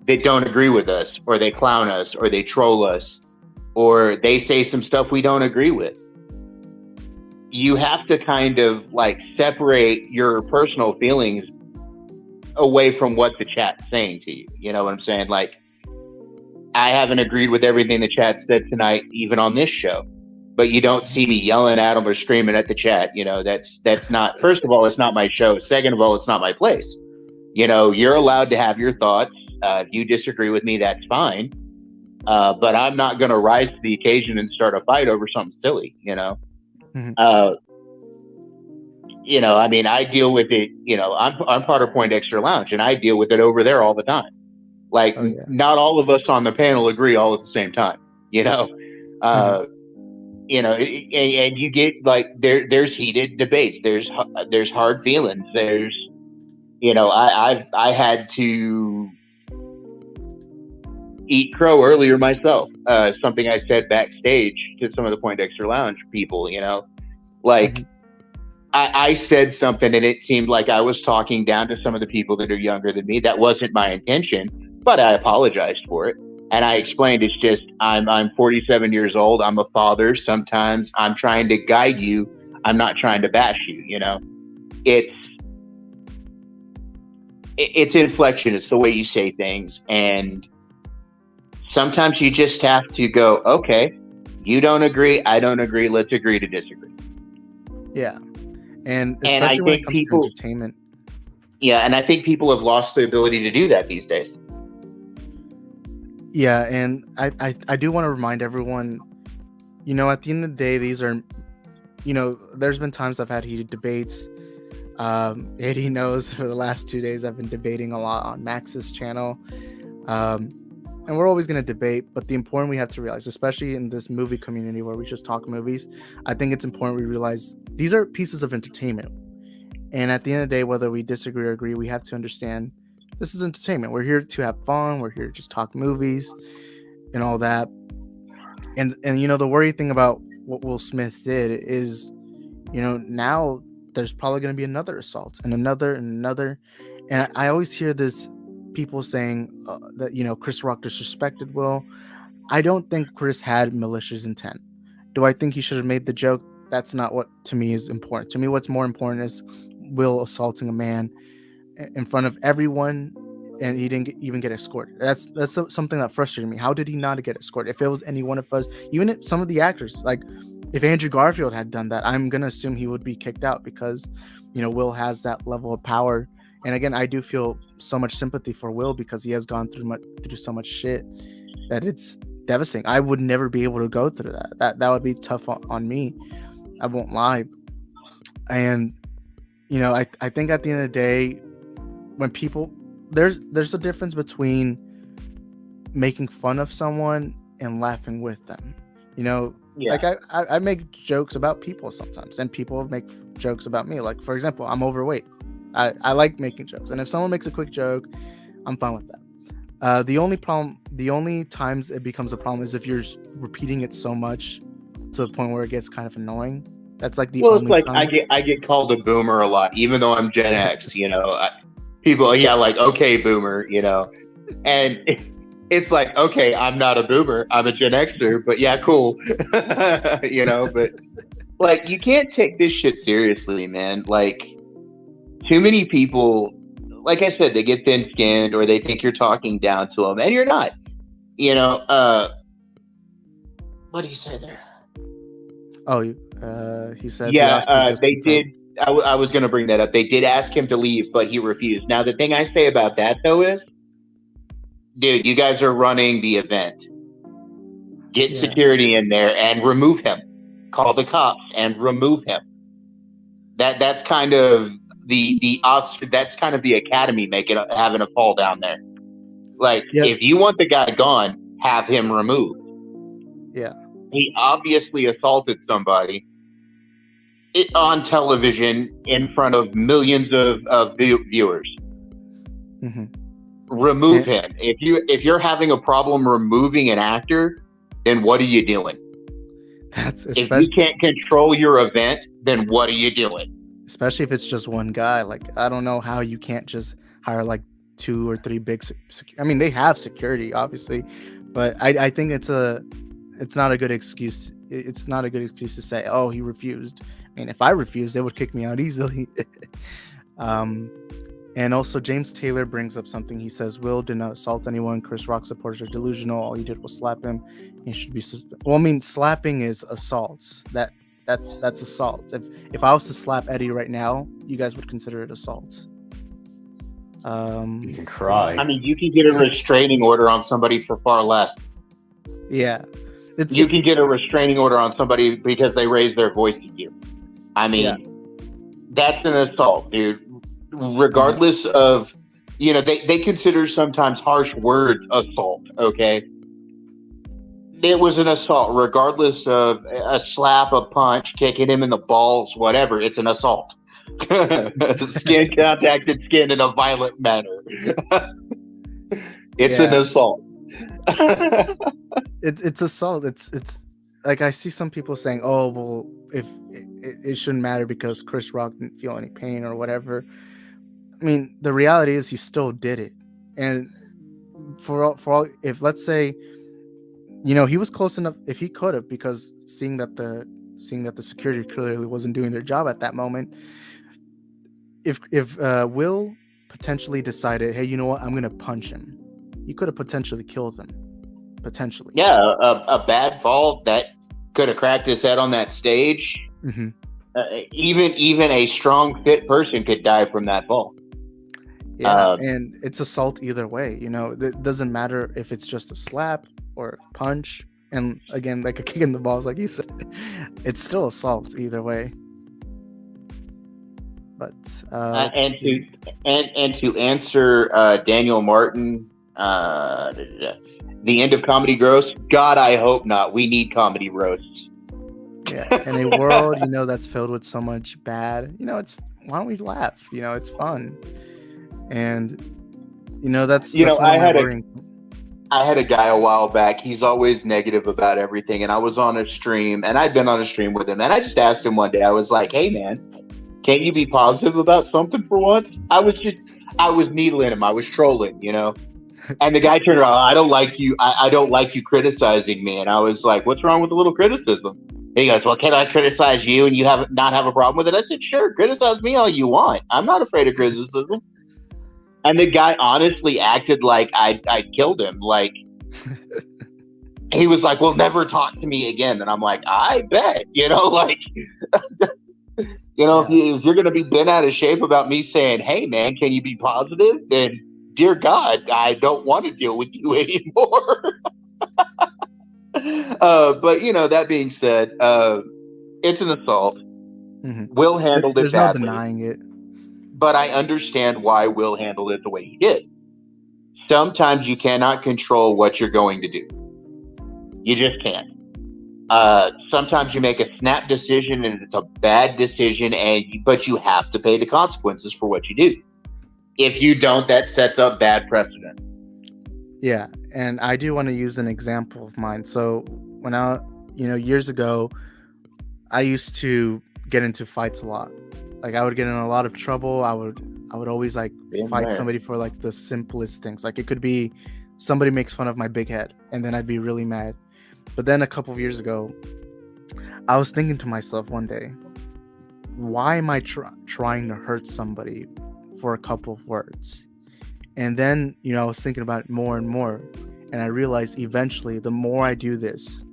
that don't agree with us, or they clown us, or they troll us, or they say some stuff we don't agree with. You have to kind of like separate your personal feelings away from what the chat's saying to you. You know what I'm saying? Like, I haven't agreed with everything the chat said tonight, even on this show, but you don't see me yelling at them or screaming at the chat. That's not, first of all, it's not my show. Second of all, it's not my place. You're allowed to have your thoughts. If you disagree with me, that's fine. But I'm not going to rise to the occasion and start a fight over something silly, Mm-hmm. I mean, I deal with it, I'm part of Point Extra Lounge, and I deal with it over there all the time. Like, not all of us on the panel agree all at the same time, and you get like, there's heated debates. There's hard feelings. There's, I had to eat crow earlier myself. Something I said backstage to some of the Point Extra Lounge people, like, I said something and it seemed like I was talking down to some of the people that are younger than me. That wasn't my intention, but I apologized for it. And I explained, it's just, I'm 47 years old. I'm a father. Sometimes I'm trying to guide you. I'm not trying to bash you. It's inflection. It's the way you say things. And sometimes you just have to go, okay, you don't agree. I don't agree. Let's agree to disagree. Yeah. And I think people, entertainment. Yeah, and I think people have lost the ability to do that these days. Yeah, and I do want to remind everyone, at the end of the day, these are, there's been times I've had heated debates. Eddie knows for the last 2 days I've been debating a lot on Max's channel. And we're always going to debate, but the important we have to realize, especially in this movie community where we just talk movies, I think it's important we realize these are pieces of entertainment. And at the end of the day, whether we disagree or agree, we have to understand this is entertainment. We're here to have fun. We're here to just talk movies and all that. And the worry thing about what Will Smith did is, now there's probably going to be another assault and another and another. And I always hear this people saying that Chris Rock disrespected Will. I don't think Chris had malicious intent. Do I think he should have made the joke? That's not what to me is important. To me, what's more important is Will assaulting a man in front of everyone, and he didn't even get escorted. That's something that frustrated me. How did he not get escorted? If it was any one of us, even some of the actors, like if Andrew Garfield had done that, I'm gonna assume he would be kicked out because Will has that level of power. And again, I do feel so much sympathy for Will because he has gone through so much shit that it's devastating. I would never be able to go through that. That would be tough on me. I won't lie. And I think at the end of the day, when people there's a difference between making fun of someone and laughing with them. Like I make jokes about people sometimes, and people make jokes about me. Like, for example, I'm overweight. I like making jokes, and if someone makes a quick joke, I'm fine with that. The only times it becomes a problem is if you're repeating it so much to the point where it gets kind of annoying. That's like the well, only it's like time. I get called a boomer a lot, even though I'm Gen X. People, like, okay, boomer, and it's like, okay, I'm not a boomer, I'm a Gen Xer, but yeah, cool, But like, you can't take this shit seriously, man. Like, too many people, like I said, they get thin-skinned or they think you're talking down to them, and you're not. What do you say there? Oh, he said. Yeah, they did. I was going to bring that up. They did ask him to leave, but he refused. Now, the thing I say about that, though, is, dude, you guys are running the event. Get security in there and remove him. Call the cops and remove him. That's kind of that's kind of the academy having a fall down there. Like, if you want the guy gone, have him removed. Yeah. He obviously assaulted somebody on television in front of millions of viewers. Mm-hmm. Remove him. If you're having a problem removing an actor, then what are you doing? If you can't control your event, then what are you doing? Especially if it's just one guy. Like, I don't know how you can't just hire like 2 or 3 big I mean, they have security, obviously, but I think it's not a good excuse. It's not a good excuse to say, oh, he refused. I mean, if I refused, they would kick me out easily. And also, James Taylor brings up something. He says, Will did not assault anyone. Chris Rock supporters are delusional. All he did was slap him. He should be well, I mean, slapping is assault. That's assault. If I was to slap Eddie right now, you guys would consider it assault. You can try. I mean, you can get a restraining order on somebody for far less. Yeah. You can get a restraining order on somebody because they raised their voice at you. I mean, that's an assault, dude. Regardless of, they consider sometimes harsh words assault, okay? It was an assault, regardless of a slap, a punch, kicking him in the balls, whatever. It's an assault. Skin contacted skin in a violent manner. It's an assault. It's assault. It's like, I see some people saying, oh, well, if it shouldn't matter because Chris Rock didn't feel any pain or whatever. I mean, the reality is he still did it. And for all, if let's say, he was close enough, if he could have, because seeing that the security clearly wasn't doing their job at that moment, if Will potentially decided, hey, you know what, I'm gonna punch him, he could have potentially killed him. Potentially. Yeah, a bad fall that could have cracked his head on that stage. Mm-hmm. Even a strong, fit person could die from that fall. Yeah, and it's assault either way. It doesn't matter if it's just a slap or a punch, and again, like a kick in the balls, like you said, it's still assault either way. But let's and to see. and to answer Daniel Martin, the end of comedy roast. God, I hope not. We need comedy roasts. Yeah, in a world, that's filled with so much bad, why don't we laugh? It's fun. And that's one of my worrying. I had a guy a while back. He's always negative about everything. And I was on a stream, and I'd been on a stream with him. And I just asked him one day, I was like, hey, man, can't you be positive about something for once? I was needling him. I was trolling, And the guy turned around, I don't like you. I don't like you criticizing me. And I was like, what's wrong with a little criticism? He goes, well, can I criticize you and you not have a problem with it? I said, sure, criticize me all you want. I'm not afraid of criticism. And the guy honestly acted like I killed him. Like, he was like, well, never talk to me again. And I'm like, I bet, like, if you're going to be bent out of shape about me saying, hey, man, can you be positive? Then, dear God, I don't want to deal with you anymore. But, that being said, it's an assault. Mm-hmm. Will handled it badly. There's no denying it. But I understand why Will handled it the way he did. Sometimes you cannot control what you're going to do. You just can't. Sometimes you make a snap decision and it's a bad decision, but you have to pay the consequences for what you do. If you don't, that sets up bad precedent. Yeah, and I do want to use an example of mine. So when years ago, I used to get into fights a lot. Like, I would get in a lot of trouble. I would always fight somebody for the simplest things. Like, it could be somebody makes fun of my big head, and then I'd be really mad. But then a couple of years ago, I was thinking to myself one day, why am I trying to hurt somebody for a couple of words? And then, I was thinking about it more and more, and I realized eventually the more I do this,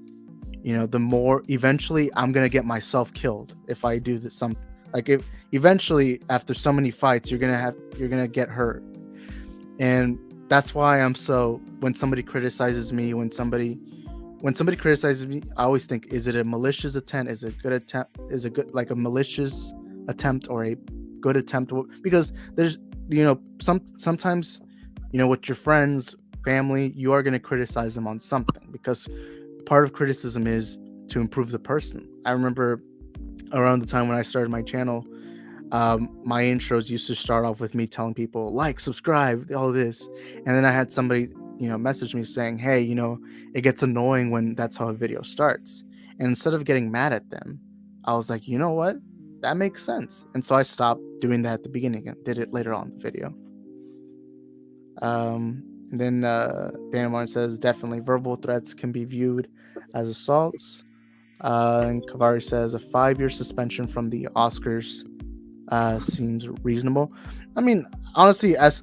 the more eventually I'm going to get myself killed if I do this. If eventually after so many fights, you're going to get hurt. And that's why when somebody criticizes me, when somebody criticizes me, I always think, is it a malicious attempt? Is it a good attempt? Is it good, like a malicious attempt or a good attempt? Because there's, sometimes, with your friends, family, you are going to criticize them on something, because part of criticism is to improve the person. I remember around the time when I started my channel, my intros used to start off with me telling people, like, subscribe, all this. And then I had somebody, message me saying, hey, it gets annoying when that's how a video starts. And instead of getting mad at them, I was like, you know what? That makes sense. And so I stopped doing that at the beginning and did it later on in the video. And then Daniel Martin says, definitely verbal threats can be viewed as assaults. And Kavari says a 5-year suspension from the Oscars seems reasonable. I mean, honestly, as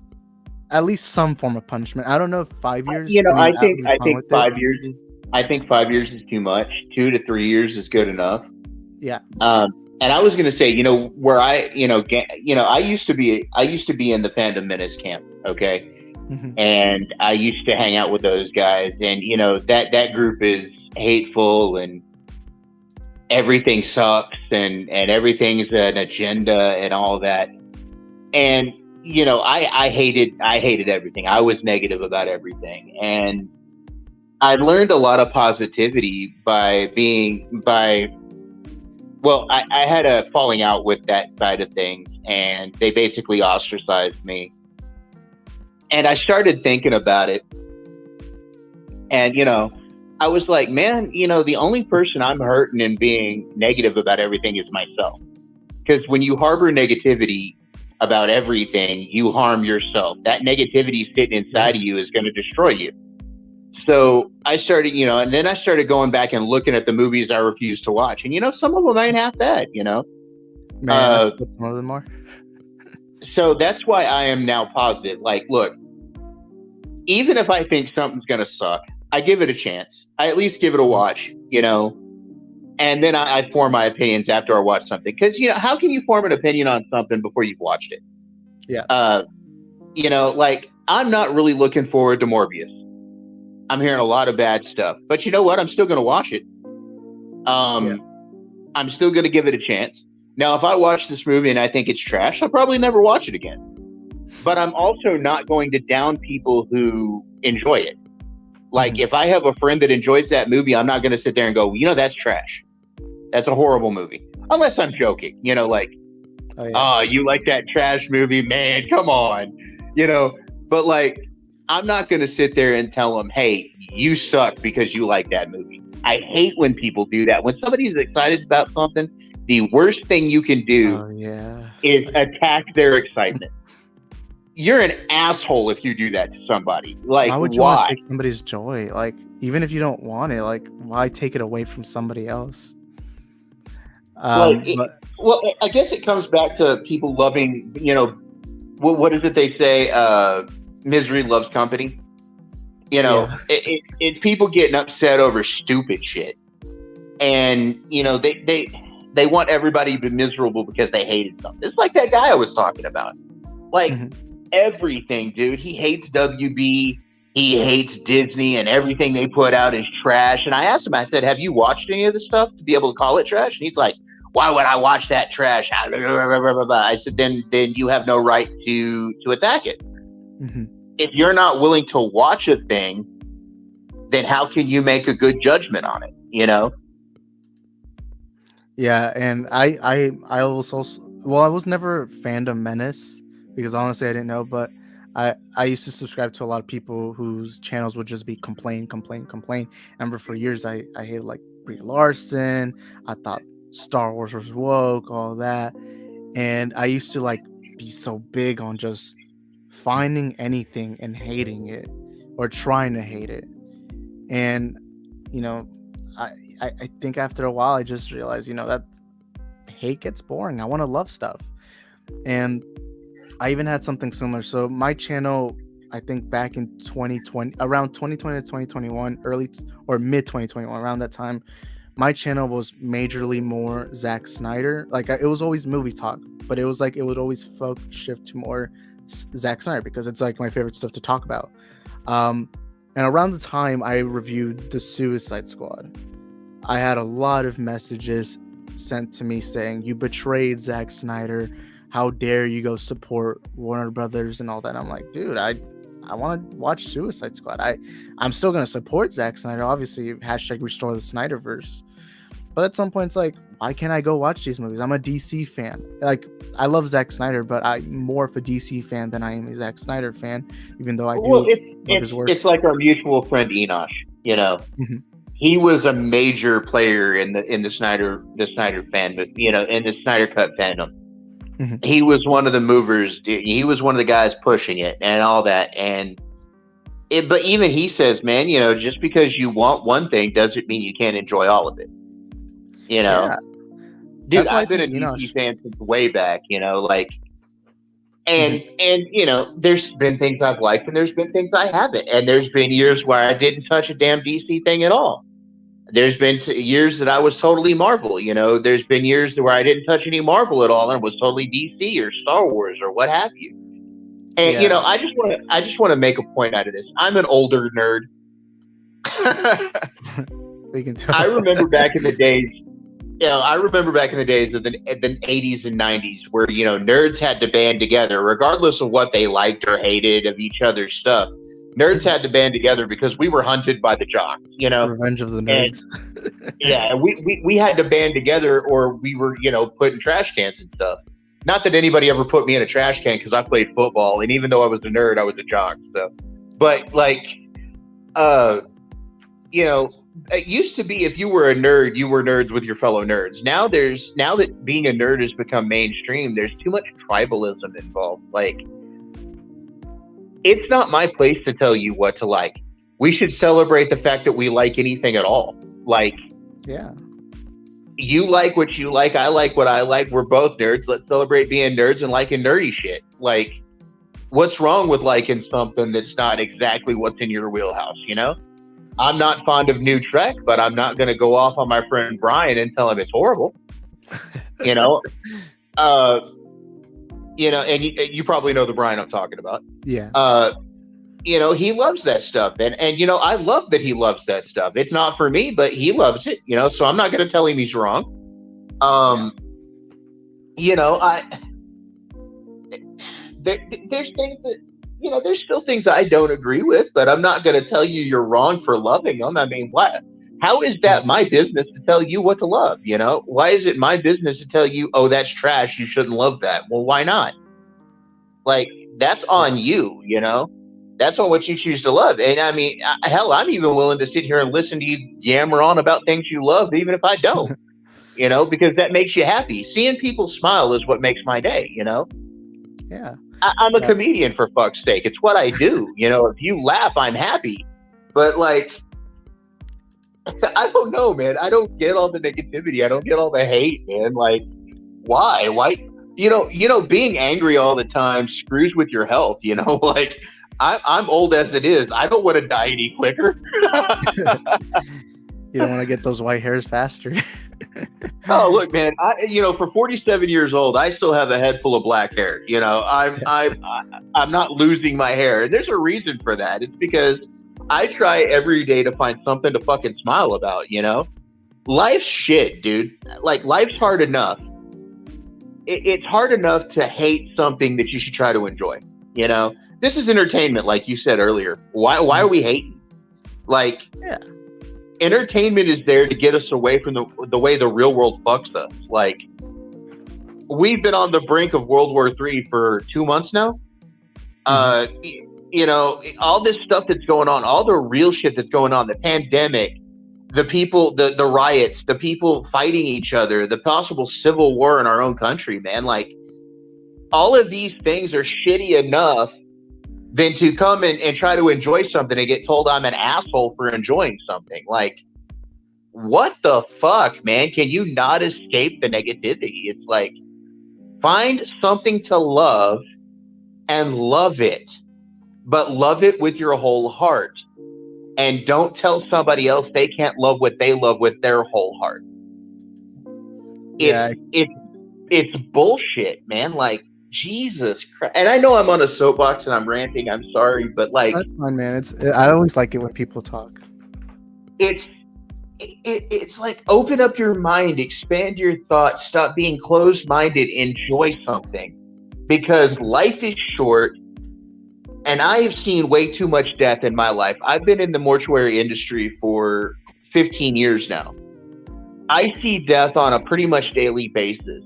at least some form of punishment. I don't know if 5 years. I think 5 years. I think 5 years is too much. 2 to 3 years is good enough. Yeah. And I was going to say, where I used to be in the Fandom Menace camp. Okay. Mm-hmm. And I used to hang out with those guys, and that group is hateful and everything sucks and everything's an agenda and all that. And I hated everything. I was negative about everything, and I learned a lot of positivity I had a falling out with that side of things, and they basically ostracized me. And I started thinking about it, and I was like, man, the only person I'm hurting and being negative about everything is myself. Because when you harbor negativity about everything, you harm yourself. That negativity sitting inside of you is going to destroy you. So I started, and then I started going back and looking at the movies I refused to watch. And, some of them ain't half bad, Man, that's what some of them are. So that's why I am now positive. Like, look, even if I think something's going to suck, I give it a chance. I at least give it a watch, and then I form my opinions after I watch something. Because, how can you form an opinion on something before you've watched it? Yeah. I'm not really looking forward to Morbius. I'm hearing a lot of bad stuff. But you know what? I'm still going to watch it. I'm still going to give it a chance. Now, if I watch this movie and I think it's trash, I'll probably never watch it again. But I'm also not going to down people who enjoy it. Like, if I have a friend that enjoys that movie, I'm not going to sit there and go, you know, that's trash. That's a horrible movie. Unless I'm joking, you know, like, oh, you like that trash movie, man, come on. You know, but like, I'm not going to sit there and tell them, hey, you suck because you like that movie. I hate when people do that. When somebody's excited about something, the worst thing you can do is attack their excitement. You're an asshole if you do that to somebody. Like, why would you want to take somebody's joy? Like, even if you don't want it, like, why take it away from somebody else? Well, I guess it comes back to people loving, you know, what is it they say? Misery loves company. You know, it's people getting upset over stupid shit. And, you know, they want everybody to be miserable because they hated something. It's like that guy I was talking about. Like, everything, dude. He hates WB. He hates Disney, and everything they put out is trash. And I asked him, I said, have you watched any of this stuff to be able to call it trash? And he's like, why would I watch that trash? I said, then you have no right to attack it. If you're not willing to watch a thing, then how can you make a good judgment on it? You know? Yeah, and I was never fandom menace because honestly I didn't know, but I used to subscribe to a lot of people whose channels would just be complain. I remember for years I hated like Brie Larson. I thought Star Wars was woke, all that, and I used to like be so big on just finding anything and hating it or trying to hate it. And you know, I think after a while I just realized, you know, that hate gets boring. I want to love stuff. And I even had something similar. So my channel, I think back in 2020, around 2020 to 2021, early or mid 2021, around that time, my channel was majorly more Zack Snyder. Like it was always movie talk, but it was like it would always shift to more Zack Snyder because it's like my favorite stuff to talk about. And around the time I reviewed The Suicide Squad, I had a lot of messages sent to me saying, you betrayed Zack Snyder. How dare you go support Warner Brothers and all that? And I'm like, dude, I want to watch Suicide Squad. I'm still going to support Zack Snyder. Obviously, hashtag restore the Snyderverse. But at some point, it's like, why can't I go watch these movies? I'm a DC fan. Like, I love Zack Snyder, but I'm more of a DC fan than I am a Zack Snyder fan, even though I do love his work. It's like our mutual friend Enosh, you know. He was a major player in the Snyder fan, but you know, in the Snyder Cut fandom. He was one of the movers. He was one of the guys pushing it and all that. But even he says, man, you know, just because you want one thing doesn't mean you can't enjoy all of it. You know, dude, I've been a DC fan since way back. You know, like, and you know, there's been things I've liked and there's been things I haven't, and there's been years where I didn't touch a damn DC thing at all. There's been years that I was totally Marvel, you know. There's been years where I didn't touch any Marvel at all and was totally DC or Star Wars or what have you. And you know, I just want to make a point out of this. I'm an older nerd. We can tell. I remember back in the days. You know, I remember back in the days of the 80s and 90s where, you know, nerds had to band together, regardless of what they liked or hated of each other's stuff. Nerds had to band together because we were hunted by the jocks, you know. Revenge of the Nerds. Yeah, we had to band together or we were, you know, put in trash cans and stuff. Not that anybody ever put me in a trash can because I played football, and even though I was a nerd, I was a jock. So, but like, you know, it used to be if you were a nerd, you were nerds with your fellow nerds. Now that being a nerd has become mainstream, there's too much tribalism involved. Like, it's not my place to tell you what to like. We should celebrate the fact that we like anything at all. Like, yeah, you like what you like. I like what I like. We're both nerds. Let's celebrate being nerds and liking nerdy shit. Like, what's wrong with liking something that's not exactly what's in your wheelhouse, you know? I'm not fond of new Trek, but I'm not going to go off on my friend Brian and tell him it's horrible. You know? You know, and you probably know the Brian I'm talking about. Yeah. You know, he loves that stuff. And you know, I love that he loves that stuff. It's not for me, but he loves it, you know, so I'm not going to tell him he's wrong. There's things that, there's still things I don't agree with, but I'm not going to tell you you're wrong for loving them. I mean, what? How is that my business to tell you what to love? Why is it my business to tell you, oh, that's trash, you shouldn't love that? Well, why not? Like, that's on you, That's on what you choose to love. And I mean, hell, I'm even willing to sit here and listen to you yammer on about things you love, even if I don't, because that makes you happy. Seeing people smile is what makes my day, Yeah. I'm a comedian, for fuck's sake. It's what I do. If you laugh, I'm happy. But like, I don't know, man. I don't get all the negativity. I don't get all the hate, man. Like, why? Why? Being angry all the time screws with your health. Like, I'm old as it is. I don't want to die any quicker. You don't want to get those white hairs faster. Oh, look, man. For 47 years old, I still have a head full of black hair. I'm not losing my hair. And there's a reason for that. It's because I try every day to find something to fucking smile about. Life's shit, dude. Like, life's hard enough. It's hard enough to hate something that you should try to enjoy. This is entertainment, like you said earlier. Why are we hating? Like, yeah. Entertainment is there to get us away from the way the real world fucks us. Like, we've been on the brink of World War III for 2 months now. All this stuff that's going on, all the real shit that's going on, the pandemic, the people, the riots, the people fighting each other, the possible civil war in our own country, man. Like, all of these things are shitty enough than to come and try to enjoy something and get told I'm an asshole for enjoying something. Like, what the fuck, man? Can you not escape the negativity? It's like, find something to love and love it, but love it with your whole heart. And don't tell somebody else they can't love what they love with their whole heart. It's bullshit, man. Like, Jesus Christ. And I know I'm on a soapbox and I'm ranting. I'm sorry, but like, that's fine, man. I always like it when people talk. It's like, open up your mind, expand your thoughts, stop being closed-minded, enjoy something, because life is short. And I've seen way too much death in my life. I've been in the mortuary industry for 15 years now. I see death on a pretty much daily basis.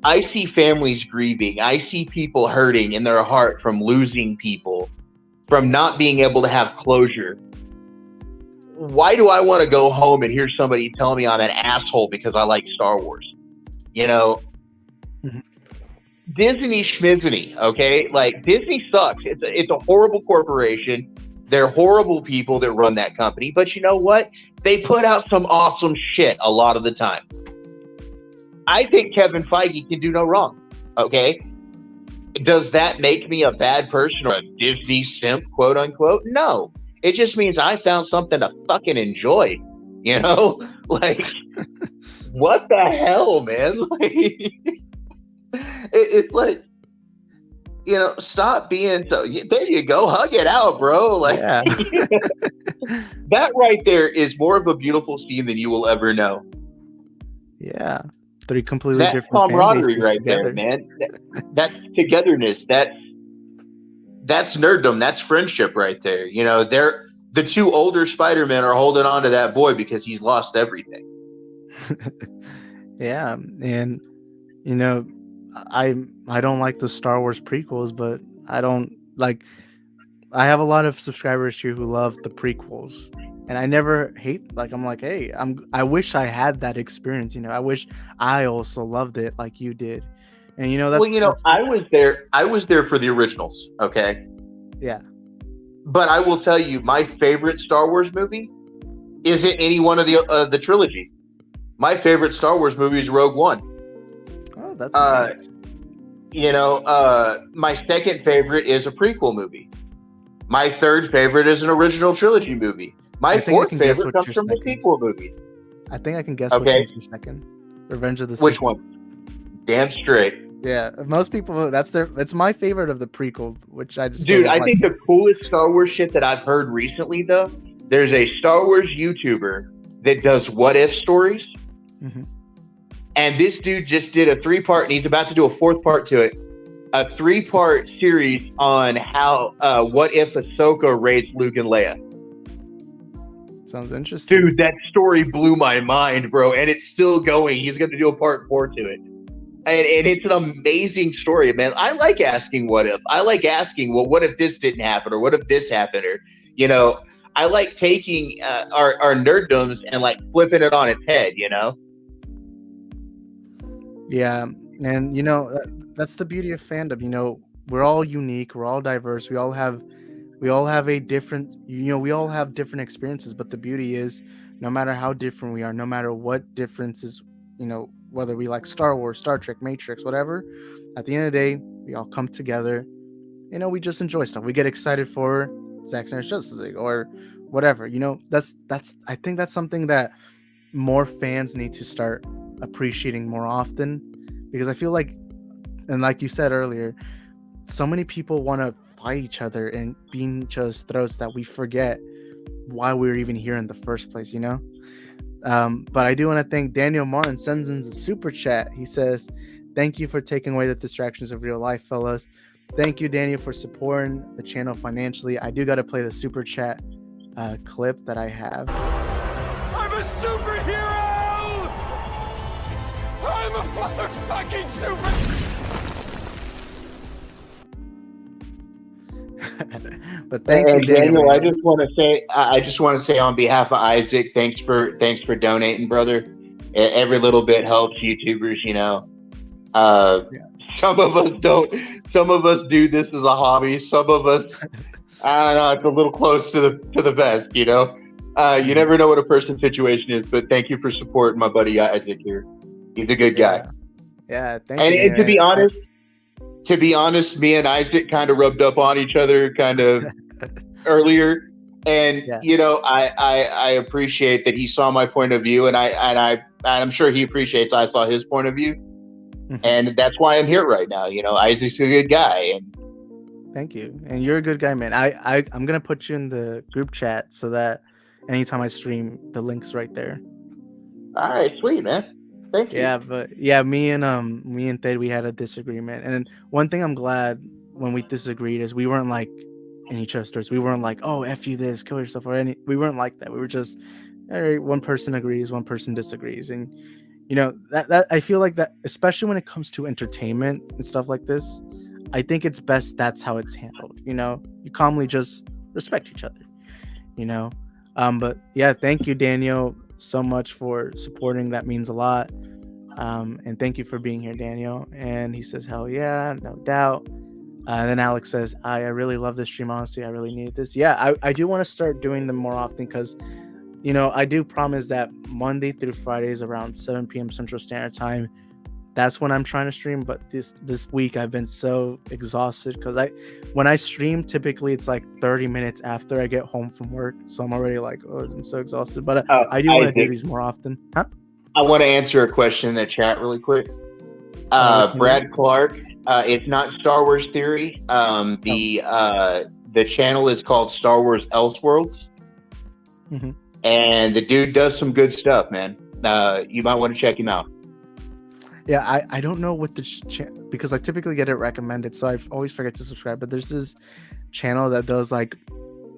I see families grieving. I see people hurting in their heart from losing people, from not being able to have closure. Why do I want to go home and hear somebody tell me I'm an asshole because I like Star Wars? Disney schmizzany, okay? Like, Disney sucks. It's a horrible corporation. They're horrible people that run that company. But you know what? They put out some awesome shit a lot of the time. I think Kevin Feige can do no wrong, okay? Does that make me a bad person or a Disney simp, quote unquote? No. It just means I found something to fucking enjoy, Like, what the hell, man? Like, it's like, stop being so. There you go, hug it out, bro. Like, yeah. That right there is more of a beautiful scene than you will ever know. Yeah, 3 completely different camaraderie right together. There, man. That's togetherness. That's nerddom. That's friendship right there. They're the 2 older Spider-Men are holding on to that boy because he's lost everything. Yeah, and I don't like the Star Wars prequels, but I have a lot of subscribers here who love the prequels, and I never hate. Like, I'm like, hey, I wish I had that experience. I wish I also loved it like you did. And I was there for the originals. Okay. Yeah. But I will tell you, my favorite Star Wars movie isn't any one of the trilogy. My favorite Star Wars movie is Rogue One. Oh, that's nice. My second favorite is a prequel movie. My third favorite is an original trilogy movie. My fourth favorite comes from the sequel movie. I think I can guess which one's your second. Revenge of the Sith. Which one? Damn straight. Yeah, most people it's my favorite of the prequel, which I just I think the coolest Star Wars shit that I've heard recently, though, there's a Star Wars YouTuber that does what if stories. Mm-hmm. And this dude just did a 3-part, and he's about to do a 4th part to it. A 3-part series on how what if Ahsoka raised Luke and Leia. Sounds interesting. Dude, that story blew my mind, bro. And it's still going. He's going to do a part 4 to it. And it's an amazing story, man. I like asking what if. I like asking, well, what if this didn't happen? Or what if this happened? Or, you know, I like taking our nerddoms and like flipping it on its head, you know? Yeah. And, you know, that's the beauty of fandom. You know, we're all unique. We're all diverse. We all have a different, you know, we all have different experiences. But the beauty is, no matter how different we are, no matter what differences, you know, whether we like Star Wars, Star Trek, Matrix, whatever, at the end of the day, we all come together. You know, we just enjoy stuff. We get excited for Zack Snyder's Justice League or whatever. You know, that's I think that's something that more fans need to start appreciating more often, because I feel like, and like you said earlier, so many people want to fight each other and be in each other's throats that we forget why we're even here in the first place, you know? But I do want to thank Daniel Martin, sends in a super chat. He says, thank you for taking away the distractions of real life, fellas. Thank you, Daniel, for supporting the channel financially. I do got to play the super chat clip that I have. I'm a superhero! I'm a motherfucking super... But thank you, Daniel. I just want to say on behalf of Isaac, thanks for donating, brother. Every little bit helps YouTubers, you know. Some of us don't. Some of us do this as a hobby. Some of us, I don't know, it's a little close to the best, you know. You never know what a person's situation is, but thank you for supporting my buddy Isaac here. He's a good guy. Yeah, thank you. And to be honest, me and Isaac kind of rubbed up on each other kind of earlier. And, you know, I appreciate that he saw my point of view, and I'm sure he appreciates I saw his point of view. Mm-hmm. And that's why I'm here right now. You know, Isaac's a good guy. And thank you. And you're a good guy, man. I'm going to put you in the group chat so that anytime I stream, the link's right there. All right, sweet, man. Thank you. Yeah, but yeah, me and Ted, we had a disagreement. And one thing I'm glad when we disagreed is we weren't like in each other's stories. We weren't like, oh, F you this, kill yourself, or any. We weren't like that. We were just, all right, one person agrees, one person disagrees. And, you know, that I feel like that, especially when it comes to entertainment and stuff like this, I think it's best that's how it's handled. You know, you calmly just respect each other, you know. But yeah, thank you, Daniel, so much for supporting. That means a lot. And thank you for being here, Daniel. And he says, hell yeah, no doubt. And then Alex says, I really love this stream, honestly. I really need this. Yeah, I do want to start doing them more often because, you know, I do promise that Monday through Fridays around 7 p.m. Central Standard Time, that's when I'm trying to stream. But this week I've been so exhausted because when I stream, typically it's like 30 minutes after I get home from work. So I'm already like, oh, I'm so exhausted. But I do want to do these more often. Huh? I want to answer a question in the chat really quick. Brad Clark, it's not Star Wars Theory. The channel is called Star Wars Elseworlds. Mm-hmm. And the dude does some good stuff, man. You might want to check him out. Yeah, I don't know what because I typically get it recommended, so I always forget to subscribe. But there's this channel that does like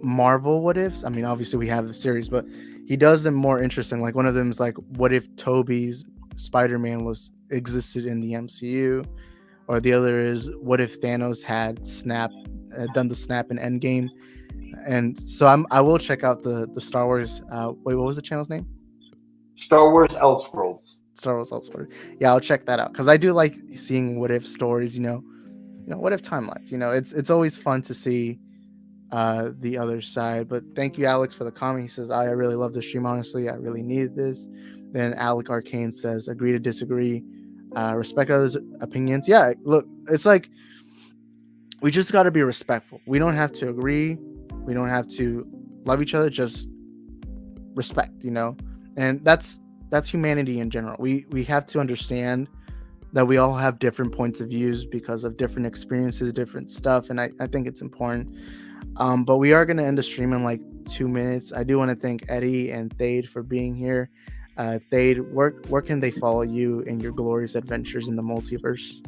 Marvel what ifs. I mean, obviously we have the series, but he does them more interesting. Like one of them is like, what if Tobey's Spider-Man existed in the MCU? Or the other is, what if Thanos had done the snap in Endgame? And so I will check out the Star Wars. Wait, what was the channel's name? Star Wars Elseworlds. Star Wars Elseworlds. Yeah, I'll check that out because I do like seeing what if stories. You know, what if timelines. You know, it's always fun to see the other side. But thank you, Alex, for the comment. He says, I really love the stream. Honestly, I really needed this. Then Alec Arcane says, agree to disagree. Respect others' opinions. Yeah, look, it's like we just got to be respectful. We don't have to agree. We don't have to love each other. Just respect, you know. And that's humanity in general. We have to understand that we all have different points of views because of different experiences, different stuff, and I think it's important. But we are going to end the stream in like 2 minutes. I do want to thank Eddie and Thade for being here. Thade, where can they follow you in your glorious adventures in the multiverse?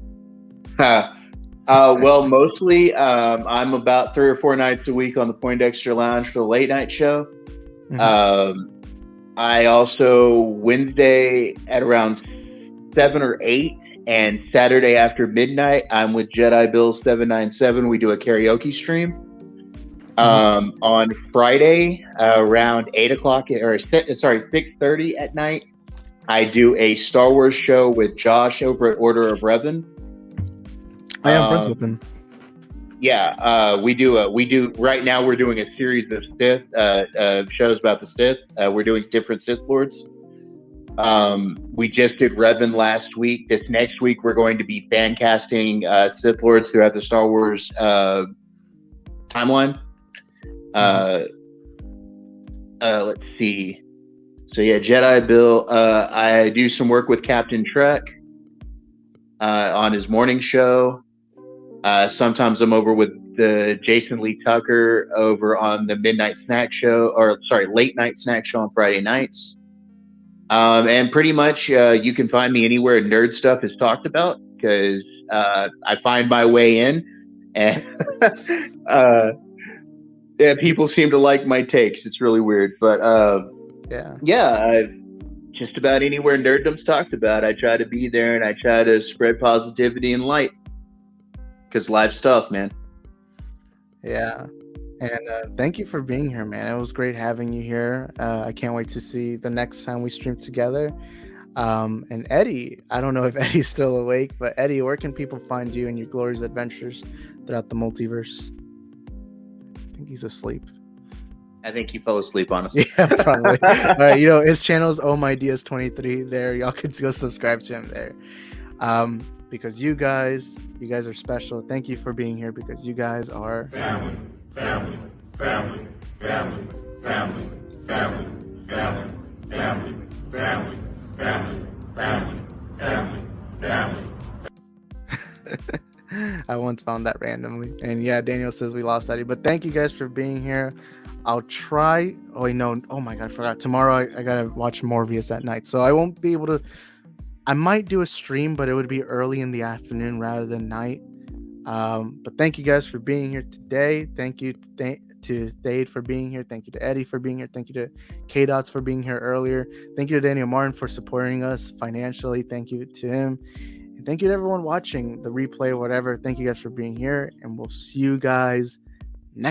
Well, mostly I'm about 3 or 4 nights a week on the Poindexter Lounge for the late night show. I also Wednesday at around 7 or 8 and Saturday after midnight I'm with Jedi Bill 797. We do a karaoke stream. On Friday around 8 o'clock or 6:30 at night, I do a Star Wars show with Josh over at Order of Revan. I am friends with him. Yeah, we do right now. We're doing a series of Sith shows about the Sith. We're doing different Sith Lords. We just did Revan last week. This next week, we're going to be fan casting Sith Lords throughout the Star Wars timeline. Let's see. So yeah, Jedi Bill. I do some work with Captain Trek on his morning show. Sometimes I'm over with the Jason Lee Tucker over on the midnight snack show, late night snack show on Friday nights. And pretty much you can find me anywhere nerd stuff is talked about because I find my way in, and yeah, people seem to like my takes. It's really weird, but just about anywhere nerddom's talked about, I try to be there and I try to spread positivity and light. Because live stuff, man. Yeah. And thank you for being here, man. It was great having you here. I can't wait to see the next time we stream together. And Eddie, I don't know if Eddie's still awake, but Eddie, where can people find you and your glorious adventures throughout the multiverse? I think he's asleep. I think he fell asleep, honestly. Yeah, probably. All right, his channel's Oh My DS23 there. Y'all can go subscribe to him there. Because you guys are special. Thank you for being here because you guys are family, family, family, family, family, family, family, family, family, family, family, family, family. I once found that randomly. And yeah, Daniel says we lost Eddie. But thank you guys for being here. I'll try. Oh, wait, no. Oh my God, I forgot. Tomorrow I gotta watch Morbius at night. So I won't be able to. I might do a stream, but it would be early in the afternoon rather than night. But thank you guys for being here today. Thank you to Thade for being here. Thank you to Eddie for being here. Thank you to K-Dots for being here earlier. Thank you to Daniel Martin for supporting us financially. Thank you to him. And thank you to everyone watching the replay, whatever. Thank you guys for being here. And we'll see you guys